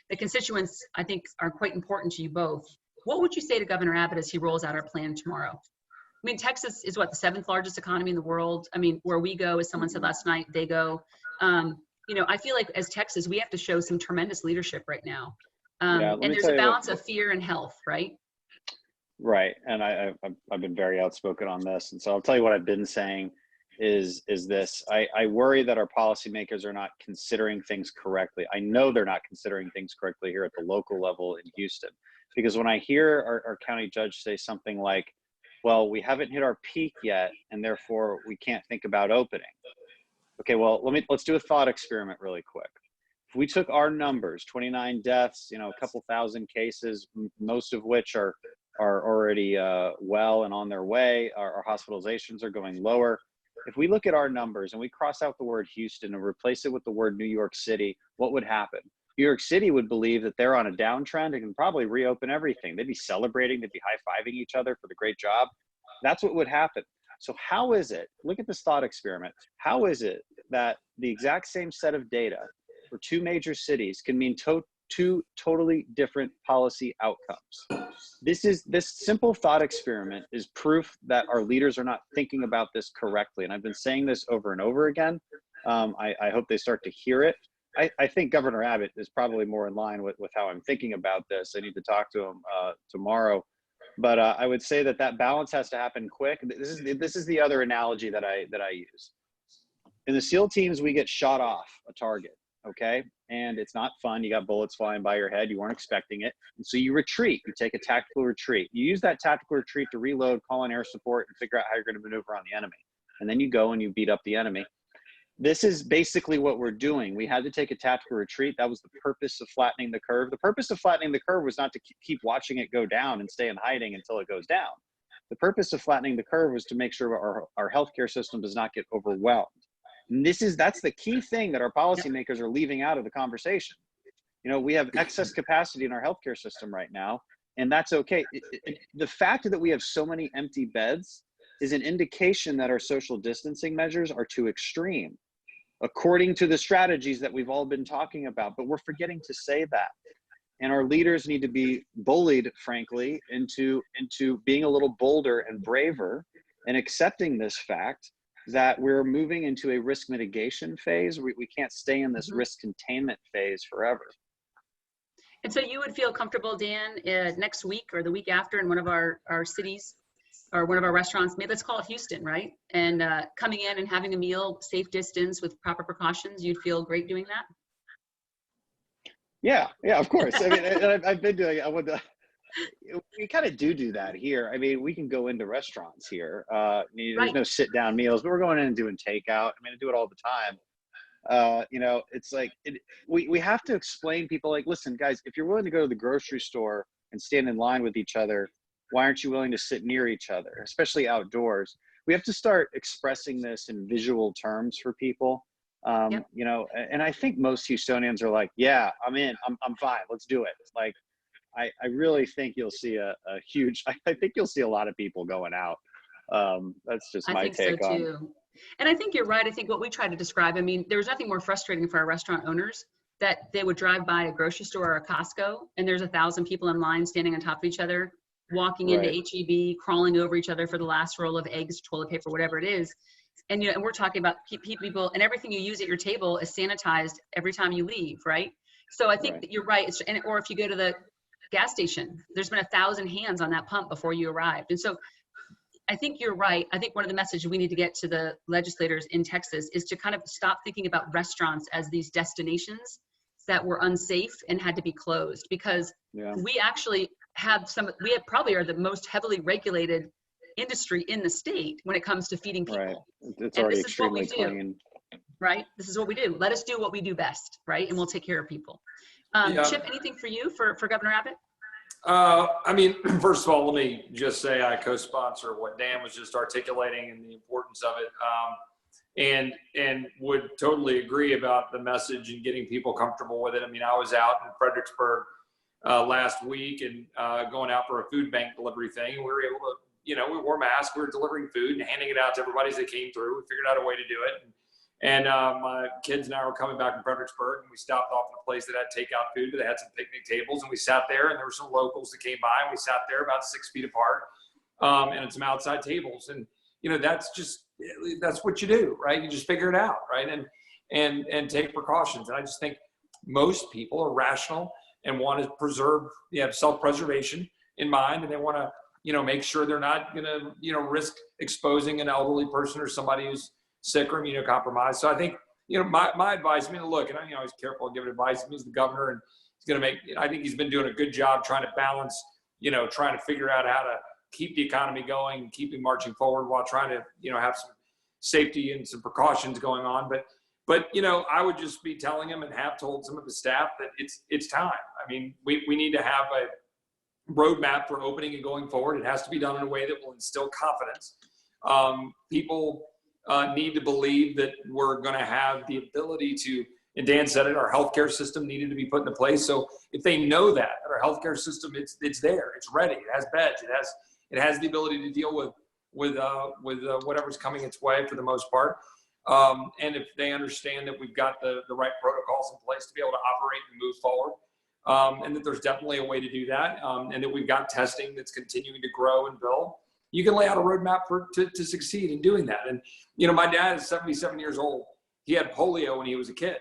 the constituents, I think, are quite important to you both. What would you say to Governor Abbott as he rolls out our plan tomorrow? I mean, Texas is what, the 7th largest economy in the world. I mean, where we go, as someone said last night, they go. I feel like as Texas, we have to show some tremendous leadership right now. And there's a balance of fear and health, right? Right, and I've been very outspoken on this, and so I'll tell you what I've been saying is this. I worry that our policymakers are not considering things correctly. I know they're not considering things correctly here at the local level in Houston, because when I hear our county judge say something like, well, we haven't hit our peak yet, and therefore we can't think about opening. Okay, well, let's do a thought experiment really quick. If we took our numbers, 29 deaths, a couple thousand cases, most of which are already well and on their way, our hospitalizations are going lower. If we look at our numbers and we cross out the word Houston and replace it with the word New York City, what would happen? New York City would believe that they're on a downtrend and can probably reopen everything. They'd be celebrating, they'd be high-fiving each other for the great job. That's what would happen. So how is it, look at this thought experiment, how is it that the exact same set of data for two major cities can mean two totally different policy outcomes? This simple thought experiment is proof that our leaders are not thinking about this correctly. And I've been saying this over and over again. I hope they start to hear it. I think Governor Abbott is probably more in line with how I'm thinking about this. I need to talk to him tomorrow. But I would say that balance has to happen quick. This is the other analogy that I use. In the SEAL teams, we get shot off a target, okay? And it's not fun. You got bullets flying by your head. You weren't expecting it. And so you retreat. You take a tactical retreat. You use that tactical retreat to reload, call in air support, and figure out how you're going to maneuver on the enemy. And then you go and you beat up the enemy. This is basically what we're doing. We had to take a tactical retreat. That was the purpose of flattening the curve. The purpose of flattening the curve was not to keep watching it go down and stay in hiding until it goes down. The purpose of flattening the curve was to make sure our healthcare system does not get overwhelmed. And that's the key thing that our policymakers are leaving out of the conversation. We have excess capacity in our healthcare system right now, and that's okay. The fact that we have so many empty beds is an indication that our social distancing measures are too extreme, according to the strategies that we've all been talking about, but we're forgetting to say that. And our leaders need to be bullied, frankly, into being a little bolder and braver and accepting this fact that we're moving into a risk mitigation phase. We can't stay in this risk containment phase forever. And so you would feel comfortable, Dan, next week or the week after in one of our cities or one of our restaurants, maybe let's call it Houston, right? And coming in and having a meal, safe distance with proper precautions, you'd feel great doing that? Yeah, of course. I mean, I've been doing it. We kind of do that here. I mean, we can go into restaurants here. There's no sit down meals, but we're going in and doing takeout. I mean, I do it all the time. It's like, we have to explain people like, listen, guys, if you're willing to go to the grocery store and stand in line with each other, why aren't you willing to sit near each other, especially outdoors? We have to start expressing this in visual terms for people. And I think most Houstonians are like, yeah, I'm in, I'm fine, let's do it. Like, I really think you'll see I think you'll see a lot of people going out. That's just my take on it. Too. And I think you're right. I think what we try to describe, I mean, there's nothing more frustrating for our restaurant owners that they would drive by a grocery store or a Costco and there's 1,000 people in line standing on top of each other, walking into H-E-B, crawling over each other for the last roll of eggs, toilet paper, whatever it is. And, and we're talking about people, and everything you use at your table is sanitized every time you leave, right? So I think that you're right. Or if you go to the gas station, there's been 1,000 hands on that pump before you arrived. And so I think you're right. I think one of the messages we need to get to the legislators in Texas is to kind of stop thinking about restaurants as these destinations that were unsafe and had to be closed, because we actually we have probably are the most heavily regulated industry in the state when it comes to feeding people. Right. It's And already this is what we extremely do. clean. Right? This is what we do. Let us do what we do best, right? And we'll take care of people. Yeah. Chip, anything for you for Governor Abbott? I mean, first of all, let me just say I co-sponsor what Dan was just articulating and the importance of it, and would totally agree about the message and getting people comfortable with it. I mean, I was out in Fredericksburg last week and going out for a food bank delivery thing, and we were able to, we wore masks, we were delivering food and handing it out to everybody as they came through. We figured out a way to do it. And my kids and I were coming back from Fredericksburg, and we stopped off in a place that had takeout food, but they had some picnic tables, and we sat there, and there were some locals that came by, and we sat there about 6 feet apart, and at some outside tables. And, that's what you do, right? You just figure it out, right? And take precautions. And I just think most people are rational and want to preserve, self-preservation in mind, and they want to, make sure they're not going to, risk exposing an elderly person or somebody who's sick or immunocompromised. So I think, my advice, look, and I'm always careful and giving advice. He's the governor, and he's going to I think he's been doing a good job trying to balance, trying to figure out how to keep the economy going, keeping marching forward while trying to, have some safety and some precautions going on. But, I would just be telling him and have told some of the staff that it's time. I mean, we need to have a roadmap for opening and going forward. It has to be done in a way that will instill confidence. People need to believe that we're going to have the ability to, and Dan said it, our healthcare system needed to be put into place. So if they know that our healthcare system, it's there, it's ready, it has beds, it has the ability to deal with whatever's coming its way for the most part. And if they understand that we've got the right protocols in place to be able to operate and move forward, and that there's definitely a way to do that, and that we've got testing that's continuing to grow and build, you can lay out a roadmap to succeed in doing that. And, my dad is 77 years old. He had polio when he was a kid.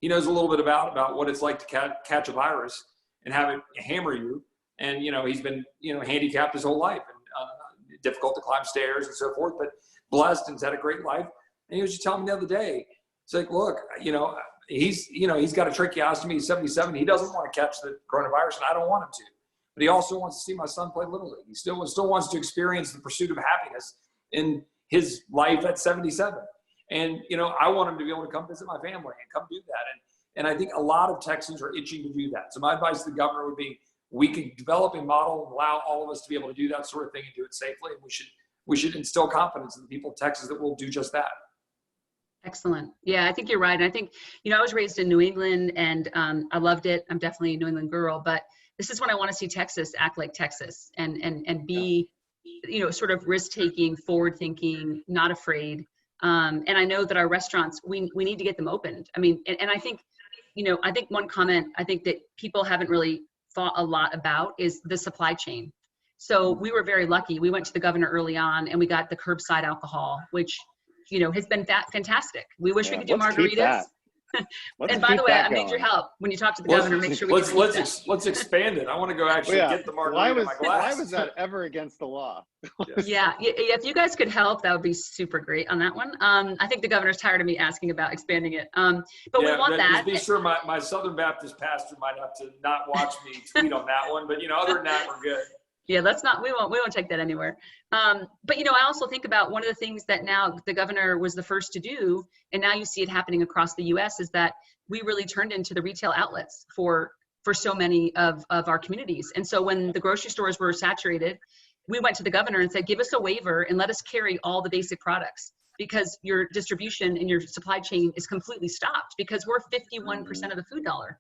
He knows a little bit about what it's like to catch a virus and have it hammer you. And, he's been, handicapped his whole life and difficult to climb stairs and so forth, but blessed and has had a great life. And he was just telling me the other day, it's like, look, he's got a tracheostomy, he's 77. He doesn't want to catch the coronavirus, and I don't want him to. But he also wants to see my son play Little League. He still wants to experience the pursuit of happiness in his life at 77. And, I want him to be able to come visit my family and come do that. And I think a lot of Texans are itching to do that. So my advice to the governor would be, we could develop a model and allow all of us to be able to do that sort of thing and do it safely. And we should instill confidence in the people of Texas that will do just that. Excellent. Yeah, I think you're right. And I think, I was raised in New England, and I loved it. I'm definitely a New England girl, but this is when I want to see Texas act like Texas and be, sort of risk-taking, forward-thinking, not afraid. And I know that our restaurants, we need to get them opened. I mean, and I think, I think one comment I think that people haven't really thought a lot about is the supply chain. So we were very lucky. We went to the governor early on, and we got the curbside alcohol, which, has been fantastic. We wish we could do margaritas. And by the way, I need your help when you talk to the governor. Make sure we let's expand it. I want to go actually get the margarita in my glass. Why was that ever against the law? Yeah, if you guys could help, that would be super great on that one. I think the governor's tired of me asking about expanding it. But we want that. Just be sure my Southern Baptist pastor might have to not watch me tweet on that one. But other than that, we're good. Yeah, we won't take that anywhere. But I also think about one of the things that now the governor was the first to do, and now you see it happening across the US, is that we really turned into the retail outlets for so many of our communities. And so when the grocery stores were saturated, we went to the governor and said, give us a waiver and let us carry all the basic products, because your distribution and your supply chain is completely stopped, because we're 51% of the food dollar.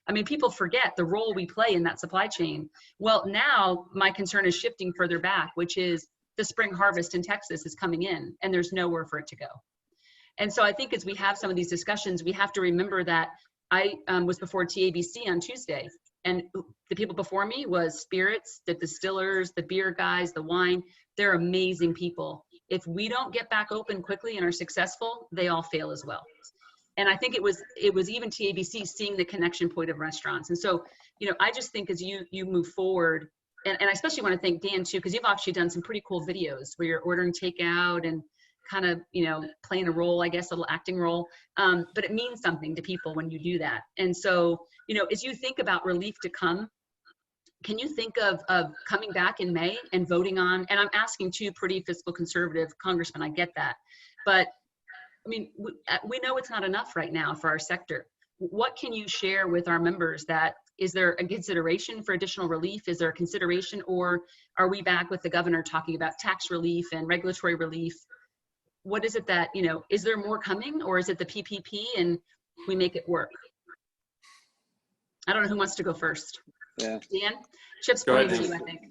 I mean, people forget the role we play in that supply chain. Well, now my concern is shifting further back, which is the spring harvest in Texas is coming in, and there's nowhere for it to go. And so I think as we have some of these discussions, we have to remember that I was before TABC on Tuesday, and the people before me was spirits, the distillers, the beer guys, the wine. They're amazing people. If we don't get back open quickly and are successful, they all fail as well. And I think it was even TABC seeing the connection point of restaurants. And so, I just think as you move forward, and I especially want to thank Dan too, because you've actually done some pretty cool videos where you're ordering takeout and kind of, playing a role, I guess, a little acting role. But it means something to people when you do that. And so, as you think about relief to come, can you think of coming back in May and voting on, and I'm asking two pretty fiscal conservative congressmen, I get that, but I mean, we know it's not enough right now for our sector. What can you share with our members that, is there a consideration for additional relief? Is there a consideration, or are we back with the governor talking about tax relief and regulatory relief? What is it that, you know, is there more coming, or is it the PPP and we make it work? I don't know who wants to go first. Yeah. Dan? Chip's Go pointing ahead. to you, I think.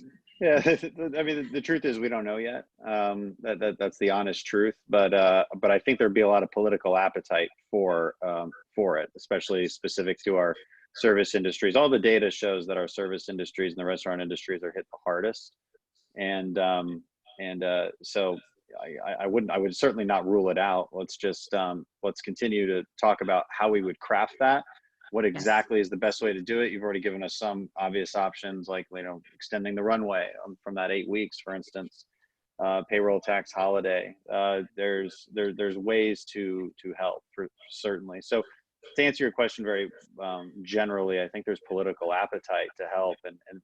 Yeah, I mean, the truth is we don't know yet. That's the honest truth. But I think there'd be a lot of political appetite for it, especially specific to our service industries. All the data shows that our service industries and the restaurant industries are hit the hardest, and so I would certainly not rule it out. Let's just let's continue to talk about how we would craft that. What exactly is the best way to do it? You've already given us some obvious options, like, you know, extending the runway from that 8 weeks, for instance, payroll tax holiday. There's ways to help, for certainly. So to answer your question very generally, I think there's political appetite to help,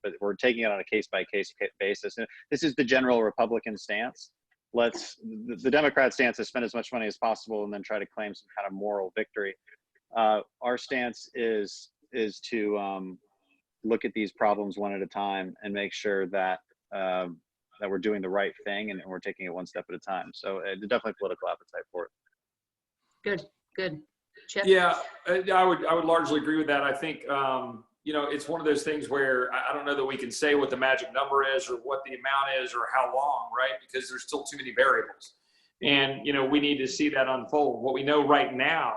but we're taking it on a case-by-case basis. And this is the general Republican stance. The Democrat stance is spend as much money as possible and then try to claim some kind of moral victory. Our stance is to look at these problems one at a time and make sure that that we're doing the right thing and we're taking it one step at a time. So there's definitely political appetite for it. Good. Chip? Yeah, I would largely agree with that. I think, you know, it's one of those things where I don't know that we can say what the magic number is or what the amount is or how long, right? Because there's still too many variables. And, you know, we need to see that unfold. What we know right now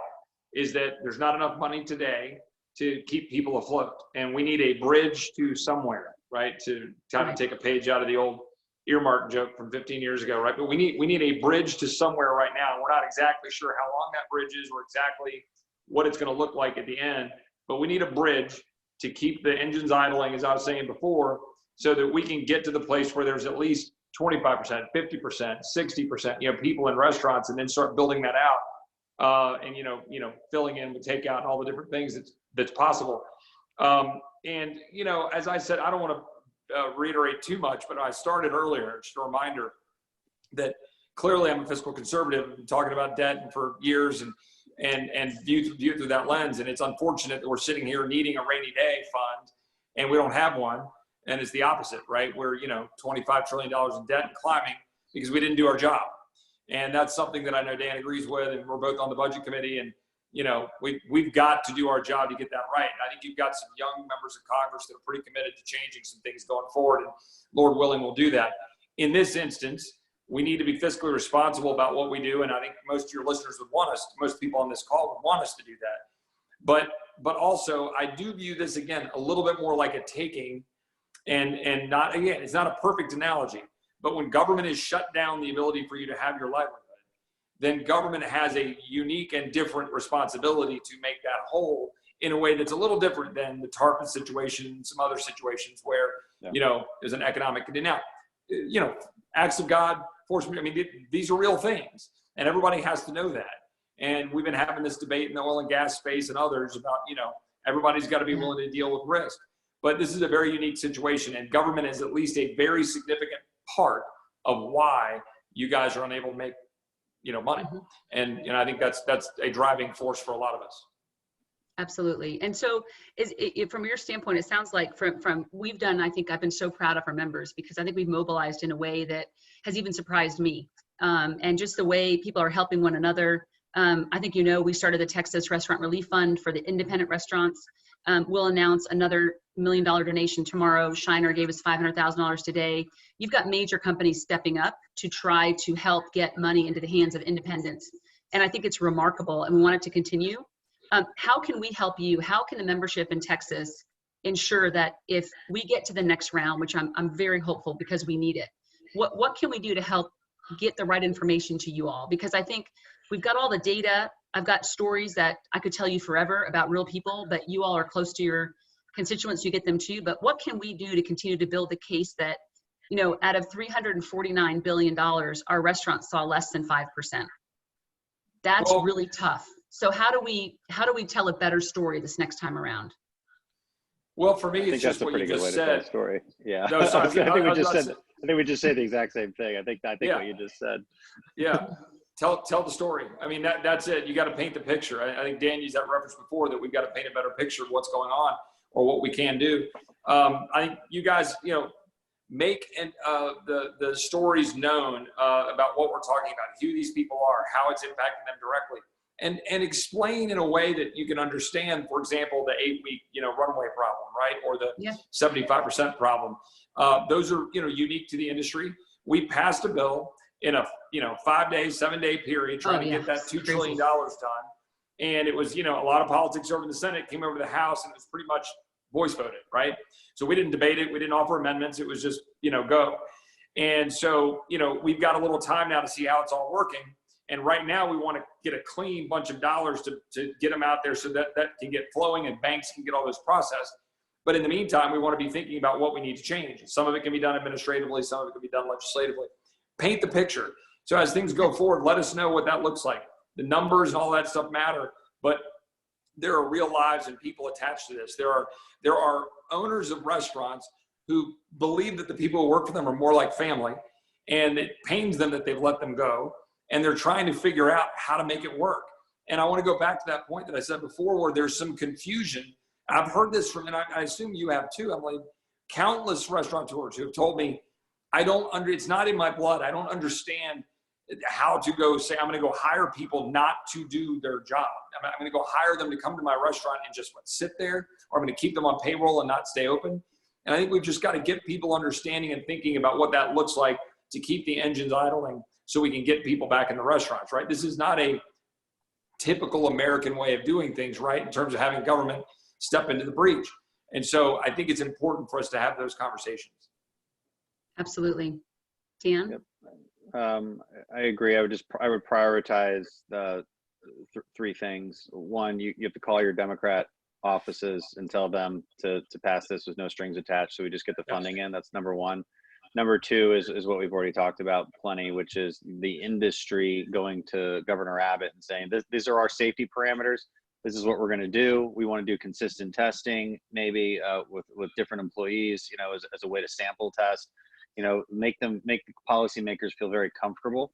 is that there's not enough money today to keep people afloat. And we need a bridge to somewhere, right? To kind of take a page out of the old earmark joke from 15 years ago, right? But we need a bridge to somewhere right now. And we're not exactly sure how long that bridge is or exactly what it's going to look like at the end. But we need a bridge to keep the engines idling, as I was saying before, so that we can get to the place where there's at least 25%, 50%, 60%, you know, people in restaurants, and then start building that out. And you know, filling in with takeout and all the different things that's possible. And you know, as I said, I don't want to reiterate too much, but I started earlier. Just a reminder that clearly I'm a fiscal conservative. I've been talking about debt for years and view through that lens. And it's unfortunate that we're sitting here needing a rainy day fund, and we don't have one. And it's the opposite, right? We're, you know, $25 trillion in debt and climbing because we didn't do our job. And that's something that I know Dan agrees with, and we're both on the budget committee. And, you know, we've got to do our job to get that right. And I think you've got some young members of Congress that are pretty committed to changing some things going forward, and Lord willing, we'll do that. In this instance, we need to be fiscally responsible about what we do. And I think most of your listeners would want us, most people on this call would want us to do that. But also, I do view this, again, a little bit more like a taking, and not, again, it's not a perfect analogy. But when government has shut down the ability for you to have your livelihood, then government has a unique and different responsibility to make that whole in a way that's a little different than the TARP situation and some other situations where, you know, there's an economic condition. Now, you know, acts of God, force, I mean, these are real things, and everybody has to know that. And we've been having this debate in the oil and gas space and others about, you know, everybody's got to be willing to deal with risk. But this is a very unique situation, and government is at least a very significant part of why you guys are unable to make, you know, money. And, you know, I think that's a driving force for a lot of us. Absolutely. And so from your standpoint, it sounds like from we've done, I think I've been so proud of our members because I think we've mobilized in a way that has even surprised me. And just the way people are helping one another. I think, you know, we started the Texas Restaurant Relief Fund for the independent restaurants. We'll announce another $1 million donation tomorrow. Shiner gave us $500,000 today. You've got major companies stepping up to try to help get money into the hands of independents. And I think it's remarkable, and we want it to continue. How can we help you? How can the membership in Texas ensure that if we get to the next round, which I'm very hopeful because we need it, what can we do to help get the right information to you all? Because I think we've got all the data. I've got stories that I could tell you forever about real people, but you all are close to your constituents, you get them too. But what can we do to continue to build the case that, you know, out of $349 billion, our restaurants saw less than 5%? That's really tough. So how do we tell a better story this next time around? Well, for me, I think it's that's just a what pretty you good way just to tell said. the story. Yeah. No, sorry. I think we I was just about said. to- I think we just say the exact same thing. I think Yeah. what you just said. Yeah. Tell the story. I mean, that's it. You got to paint the picture. I think Dan used that reference before, that we've got to paint a better picture of what's going on or what we can do. I think you guys, make the stories known about what we're talking about, who these people are, how it's impacting them directly, and explain in a way that you can understand. For example, the 8-week runway problem, right, or the 75% problem. Those are unique to the industry. We passed a bill in a 5-day, 7-day period trying to get that $2 trillion done, and it was a lot of politics over in the Senate, came over to the House, and it was pretty much voice voted, right? So we didn't debate it. We didn't offer amendments. It was just, go. And so, we've got a little time now to see how it's all working. And right now we want to get a clean bunch of dollars to get them out there so that can get flowing and banks can get all this processed. But in the meantime, we want to be thinking about what we need to change. Some of it can be done administratively. Some of it can be done legislatively. Paint the picture. So as things go forward, let us know what that looks like. The numbers and all that stuff matter, but there are real lives and people attached to this. There are owners of restaurants who believe that the people who work for them are more like family, and it pains them that they've let them go, and they're trying to figure out how to make it work. And I want to go back to that point that I said before, where there's some confusion. I've heard this from, and I assume you have too, Emily, countless restaurateurs who have told me, it's not in my blood. I don't understand how to go say, I'm going to go hire people not to do their job. I'm going to go hire them to come to my restaurant and just sit there, or I'm going to keep them on payroll and not stay open. And I think we've just got to get people understanding and thinking about what that looks like to keep the engines idling so we can get people back in the restaurants, right? This is not a typical American way of doing things, right? In terms of having government step into the breach. And so I think it's important for us to have those conversations. Absolutely. Dan? Yep. I agree. I would prioritize three things. One, you have to call your Democrat offices and tell them to pass this with no strings attached, so we just get the funding in. That's number one. Number two is what we've already talked about plenty, which is the industry going to Governor Abbott and saying, these are our safety parameters. This is what we're going to do. We want to do consistent testing, maybe with different employees, as a way to sample test. Make the policymakers feel very comfortable.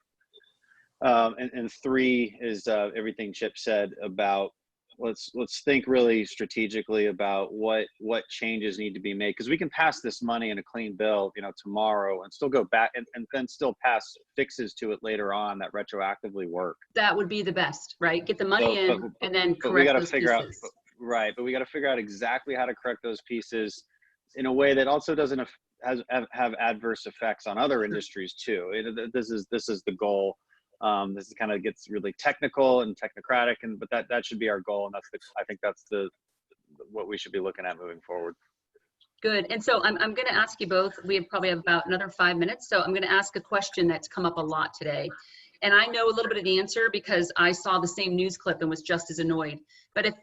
And three is everything Chip said about let's think really strategically about what changes need to be made, because we can pass this money in a clean bill, tomorrow, and still go back and then still pass fixes to it later on that retroactively work. That would be the best, right? Get the money in and then correct those pieces. But we got to figure out exactly how to correct those pieces in a way that also doesn't have adverse effects on other industries too. This is the goal. This kind of gets really technical and technocratic, but that should be our goal, and I think that's what we should be looking at moving forward. Good. And so I'm going to ask you both. We probably have about another 5 minutes, so I'm going to ask a question that's come up a lot today. And I know a little bit of the answer because I saw the same news clip and was just as annoyed. But if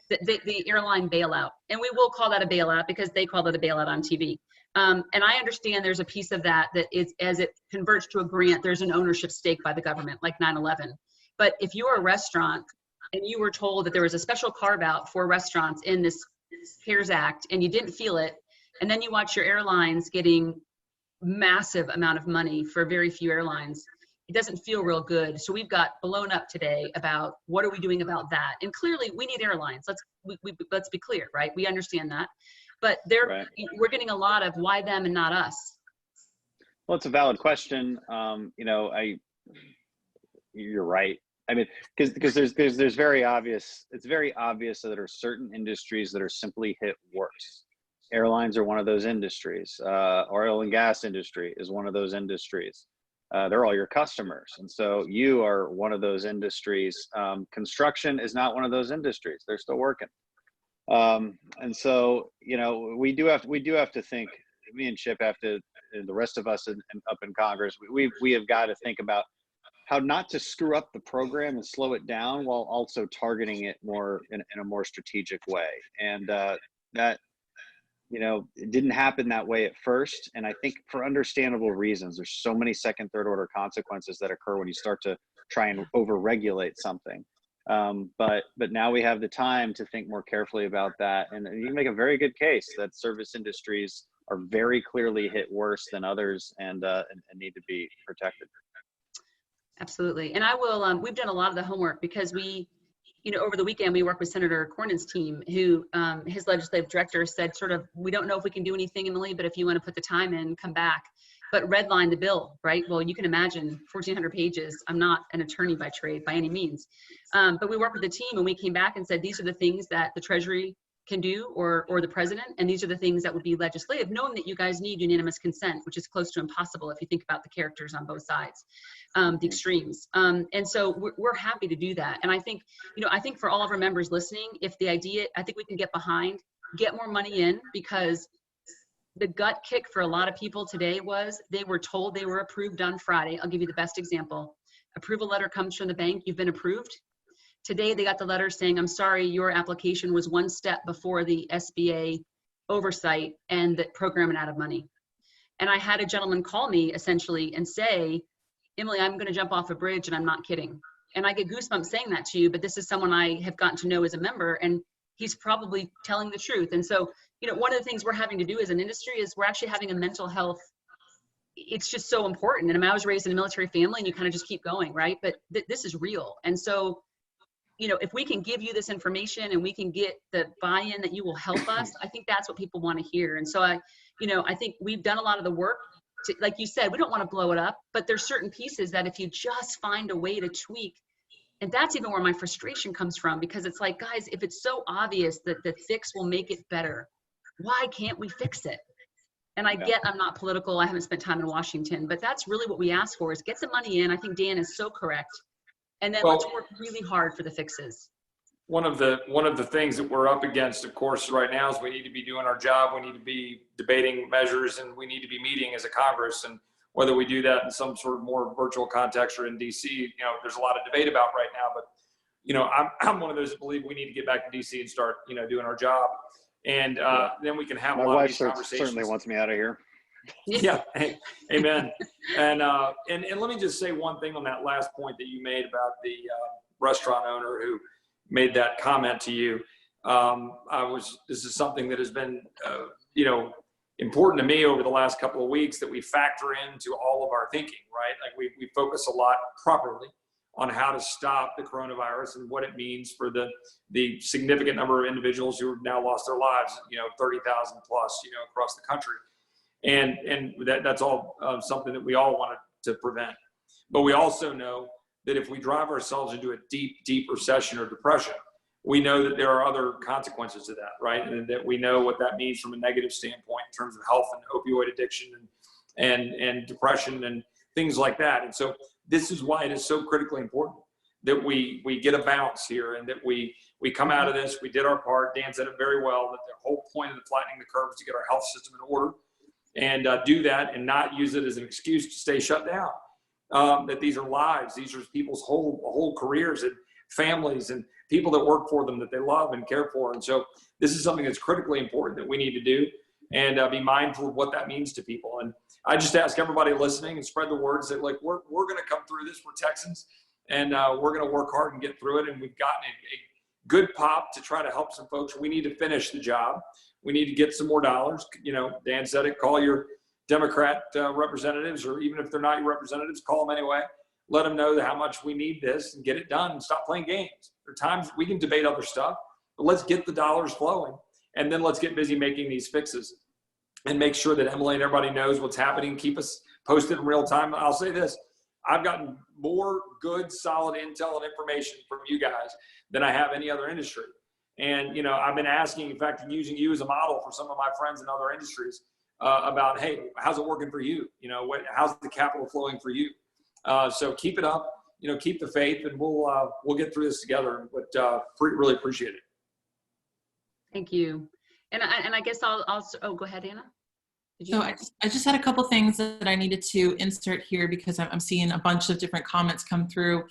the airline bailout, and we will call that a bailout because they call it a bailout on TV. And I understand there's a piece of that is, as it converts to a grant, there's an ownership stake by the government, like 9/11. But if you're a restaurant and you were told that there was a special carve out for restaurants in this CARES Act and you didn't feel it, and then you watch your airlines getting massive amount of money for very few airlines, it doesn't feel real good. So we've got blown up today about what are we doing about that? And clearly we need airlines. Let's be clear, right? We understand that. But we're getting a lot of why them and not us. Well, it's a valid question. You're right. I mean, because there's very obvious. It's very obvious that there are certain industries that are simply hit worse. Airlines are one of those industries. Oil and gas industry is one of those industries. They're all your customers, and so you are one of those industries. Construction is not one of those industries. They're still working. And so, we do have to think, me and Chip have to, and the rest of us up in Congress, we have got to think about how not to screw up the program and slow it down while also targeting it more in a more strategic way. And that, it didn't happen that way at first. And I think for understandable reasons, there's so many second, third order consequences that occur when you start to try and over-regulate something. But now we have the time to think more carefully about that. And you can make a very good case that service industries are very clearly hit worse than others and need to be protected. Absolutely. And I will, we've done a lot of the homework because we, over the weekend, we worked with Senator Cornyn's team, who his legislative director said sort of, we don't know if we can do anything, Emily, but if you want to put the time in, come back. But redline the bill, right? Well, you can imagine 1,400 pages. I'm not an attorney by trade by any means. But we worked with the team and we came back and said, these are the things that the Treasury can do or the president, and these are the things that would be legislative, knowing that you guys need unanimous consent, which is close to impossible if you think about the characters on both sides, the extremes. And so we're happy to do that. And I think, I think for all of our members listening, if the idea, I think we can get behind, get more money in, because the gut kick for a lot of people today was they were told they were approved on Friday. I'll give you the best example. Approval letter comes from the bank, you've been approved. Today, they got the letter saying, I'm sorry, your application was one step before the SBA oversight and the program ran out of money. And I had a gentleman call me essentially and say, Emily, I'm going to jump off a bridge, and I'm not kidding. And I get goosebumps saying that to you, but this is someone I have gotten to know as a member, and he's probably telling the truth. And so, one of the things we're having to do as an industry is we're actually having a mental health. It's just so important. And I mean, I was raised in a military family, and you kind of just keep going, right? But this is real. And so, if we can give you this information and we can get the buy-in that you will help us, I think that's what people want to hear. And so I think we've done a lot of the work to, like you said, we don't want to blow it up, but there's certain pieces that if you just find a way to tweak, and that's even where my frustration comes from, because it's like, guys, if it's so obvious that the fix will make it better, why can't we fix it? And I get I'm not political, I haven't spent time in Washington, but that's really what we ask for, is get the money in. I think Dan is so correct. And then let's work really hard for the fixes. One of the things that we're up against, of course, right now is we need to be doing our job. We need to be debating measures, and we need to be meeting as a Congress. And whether we do that in some sort of more virtual context or in DC, there's a lot of debate about right now. But I'm one of those that believe we need to get back to DC and start doing our job. And then we can have a lot of these conversations. My wife certainly wants me out of here. Yeah, amen. And let me just say one thing on that last point that you made about the restaurant owner who made that comment to you. This is something that has been, important to me over the last couple of weeks, that we factor into all of our thinking, right? Like we focus a lot properly on how to stop the coronavirus and what it means for the significant number of individuals who have now lost their lives, 30,000 plus, across the country. And that's all something that we all want to prevent. But we also know that if we drive ourselves into a deep, deep recession or depression, we know that there are other consequences to that, right? And that we know what that means from a negative standpoint in terms of health and opioid addiction and depression and things like that. And so this is why it is so critically important that we get a bounce here, and that we come out of this. We did our part. Dan said it very well, that the whole point of the flattening the curve is to get our health system in order. And do that and not use it as an excuse to stay shut down. That these are lives, these are people's whole careers and families and people that work for them that they love and care for. And so this is something that's critically important that we need to do, and be mindful of what that means to people. And I just ask everybody listening and spread the words that, like, we're going to come through this. We're Texans, and we're going to work hard and get through it. And we've gotten a good pop to try to help some folks. We need to finish the job. We need to get some more dollars. Dan said it, call your Democrat representatives, or even if they're not your representatives, call them anyway. Let them know how much we need this and get it done, and stop playing games. There are times we can debate other stuff, but let's get the dollars flowing, and then let's get busy making these fixes and make sure that Emily and everybody knows what's happening. Keep us posted in real time. I'll say this, I've gotten more good, solid intel and information from you guys than I have any other industry. And, I've been asking, in fact, using you as a model for some of my friends in other industries about, hey, how's it working for you? How's the capital flowing for you? So keep it up, keep the faith, and we'll get through this together. But really appreciate it. Thank you. And I guess I'll go ahead, Anna. So I just had a couple things that I needed to insert here, because I'm seeing a bunch of different comments come through.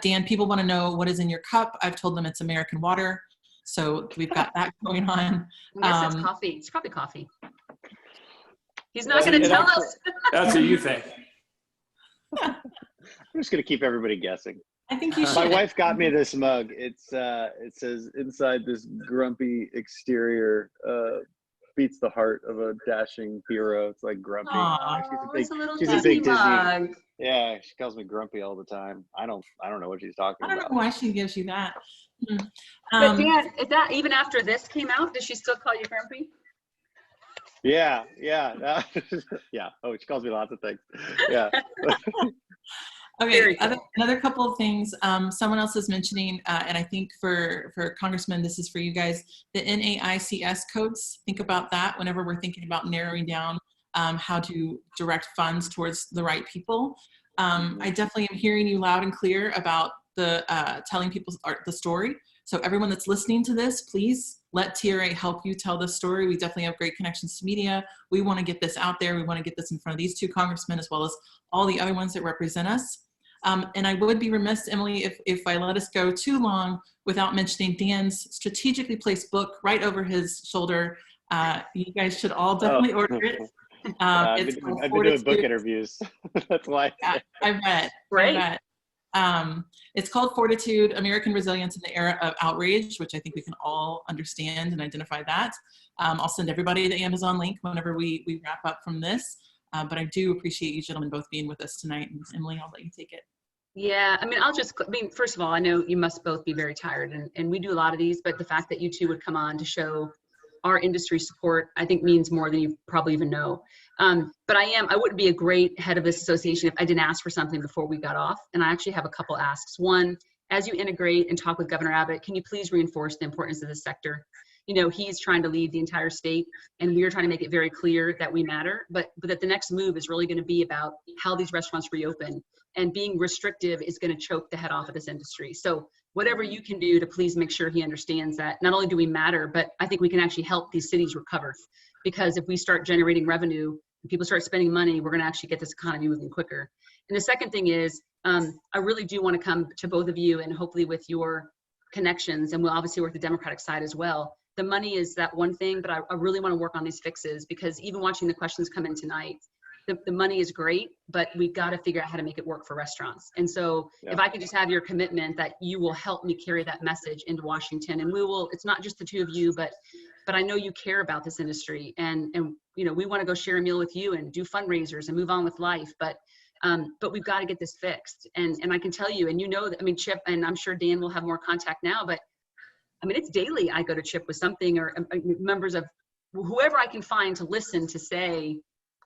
Dan, people want to know what is in your cup. I've told them it's American water. So we've got that going on. Yes, it's coffee. It's probably coffee. He's not going to tell us. That's what you think. I'm just going to keep everybody guessing. I think you should. My wife got me this mug. It says, inside this grumpy exterior beats the heart of a dashing hero. It's like grumpy. Aw, she's a big Disney. Yeah, she calls me grumpy all the time. I don't know what she's talking I don't about. know why she gives you that. But Dan, is that even after this came out, does she still call you grumpy? Yeah. Yeah. Oh, she calls me lots of things. Yeah. Okay, another couple of things. Someone else is mentioning, and I think for Congressman, this is for you guys, the NAICS codes. Think about that whenever we're thinking about narrowing down how to direct funds towards the right people. I definitely am hearing you loud and clear about the telling people the story. So everyone that's listening to this, please let TRA help you tell the story. We definitely have great connections to media. We want to get this out there. We want to get this in front of these two congressmen as well as all the other ones that represent us. And I would be remiss, Emily, if I let us go too long without mentioning Dan's strategically placed book right over his shoulder. You guys should all definitely order it. I've been doing book interviews. That's why. Yeah, I bet. Great. I bet. It's called Fortitude, American Resilience in the Era of Outrage, which I think we can all understand and identify that. I'll send everybody the Amazon link whenever we wrap up from this. But I do appreciate you gentlemen both being with us tonight. And Emily, I'll let you take it. Yeah, I mean, first of all, I know you must both be very tired, and we do a lot of these, but the fact that you two would come on to show our industry support, I think means more than you probably even know. But I wouldn't be a great head of this association if I didn't ask for something before we got off. And I actually have a couple asks. One, as you integrate and talk with Governor Abbott, can you please reinforce the importance of this sector? You know, he's trying to lead the entire state, and we are trying to make it very clear that we matter, but that the next move is really going to be about how these restaurants reopen, and being restrictive is going to choke the head off of this industry. So whatever you can do to please make sure he understands that not only do we matter, but I think we can actually help these cities recover, because if we start generating revenue and people start spending money, we're going to actually get this economy moving quicker. And the second thing is, I really do want to come to both of you, and hopefully with your connections, and we'll obviously work the Democratic side as well. The money is that one thing, but I really want to work on these fixes, because even watching the questions come in tonight, the money is great, but we've got to figure out how to make it work for restaurants. And so if I could just have your commitment that you will help me carry that message into Washington, and it's not just the two of you, but I know you care about this industry, and you know, we want to go share a meal with you and do fundraisers and move on with life, but we've got to get this fixed. And I can tell you, and you know that, I mean, Chip, and I'm sure Dan will have more contact now, but I mean, it's daily I go to Chip with something, or members of whoever I can find to listen, to say,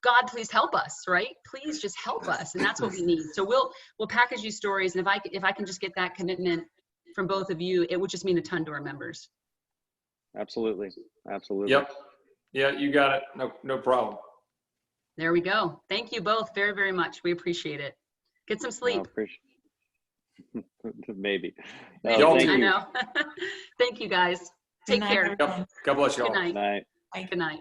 God, please help us, right? Please just help us. And that's what we need. So we'll package these stories. And if I can just get that commitment from both of you, it would just mean a ton to our members. Absolutely. Absolutely. Yep. Yeah, you got it. No problem. There we go. Thank you both very, very much. We appreciate it. Get some sleep. Maybe. Thank I you. know. Thank you, guys. Take care. God bless you all. Good night. Night. Good night.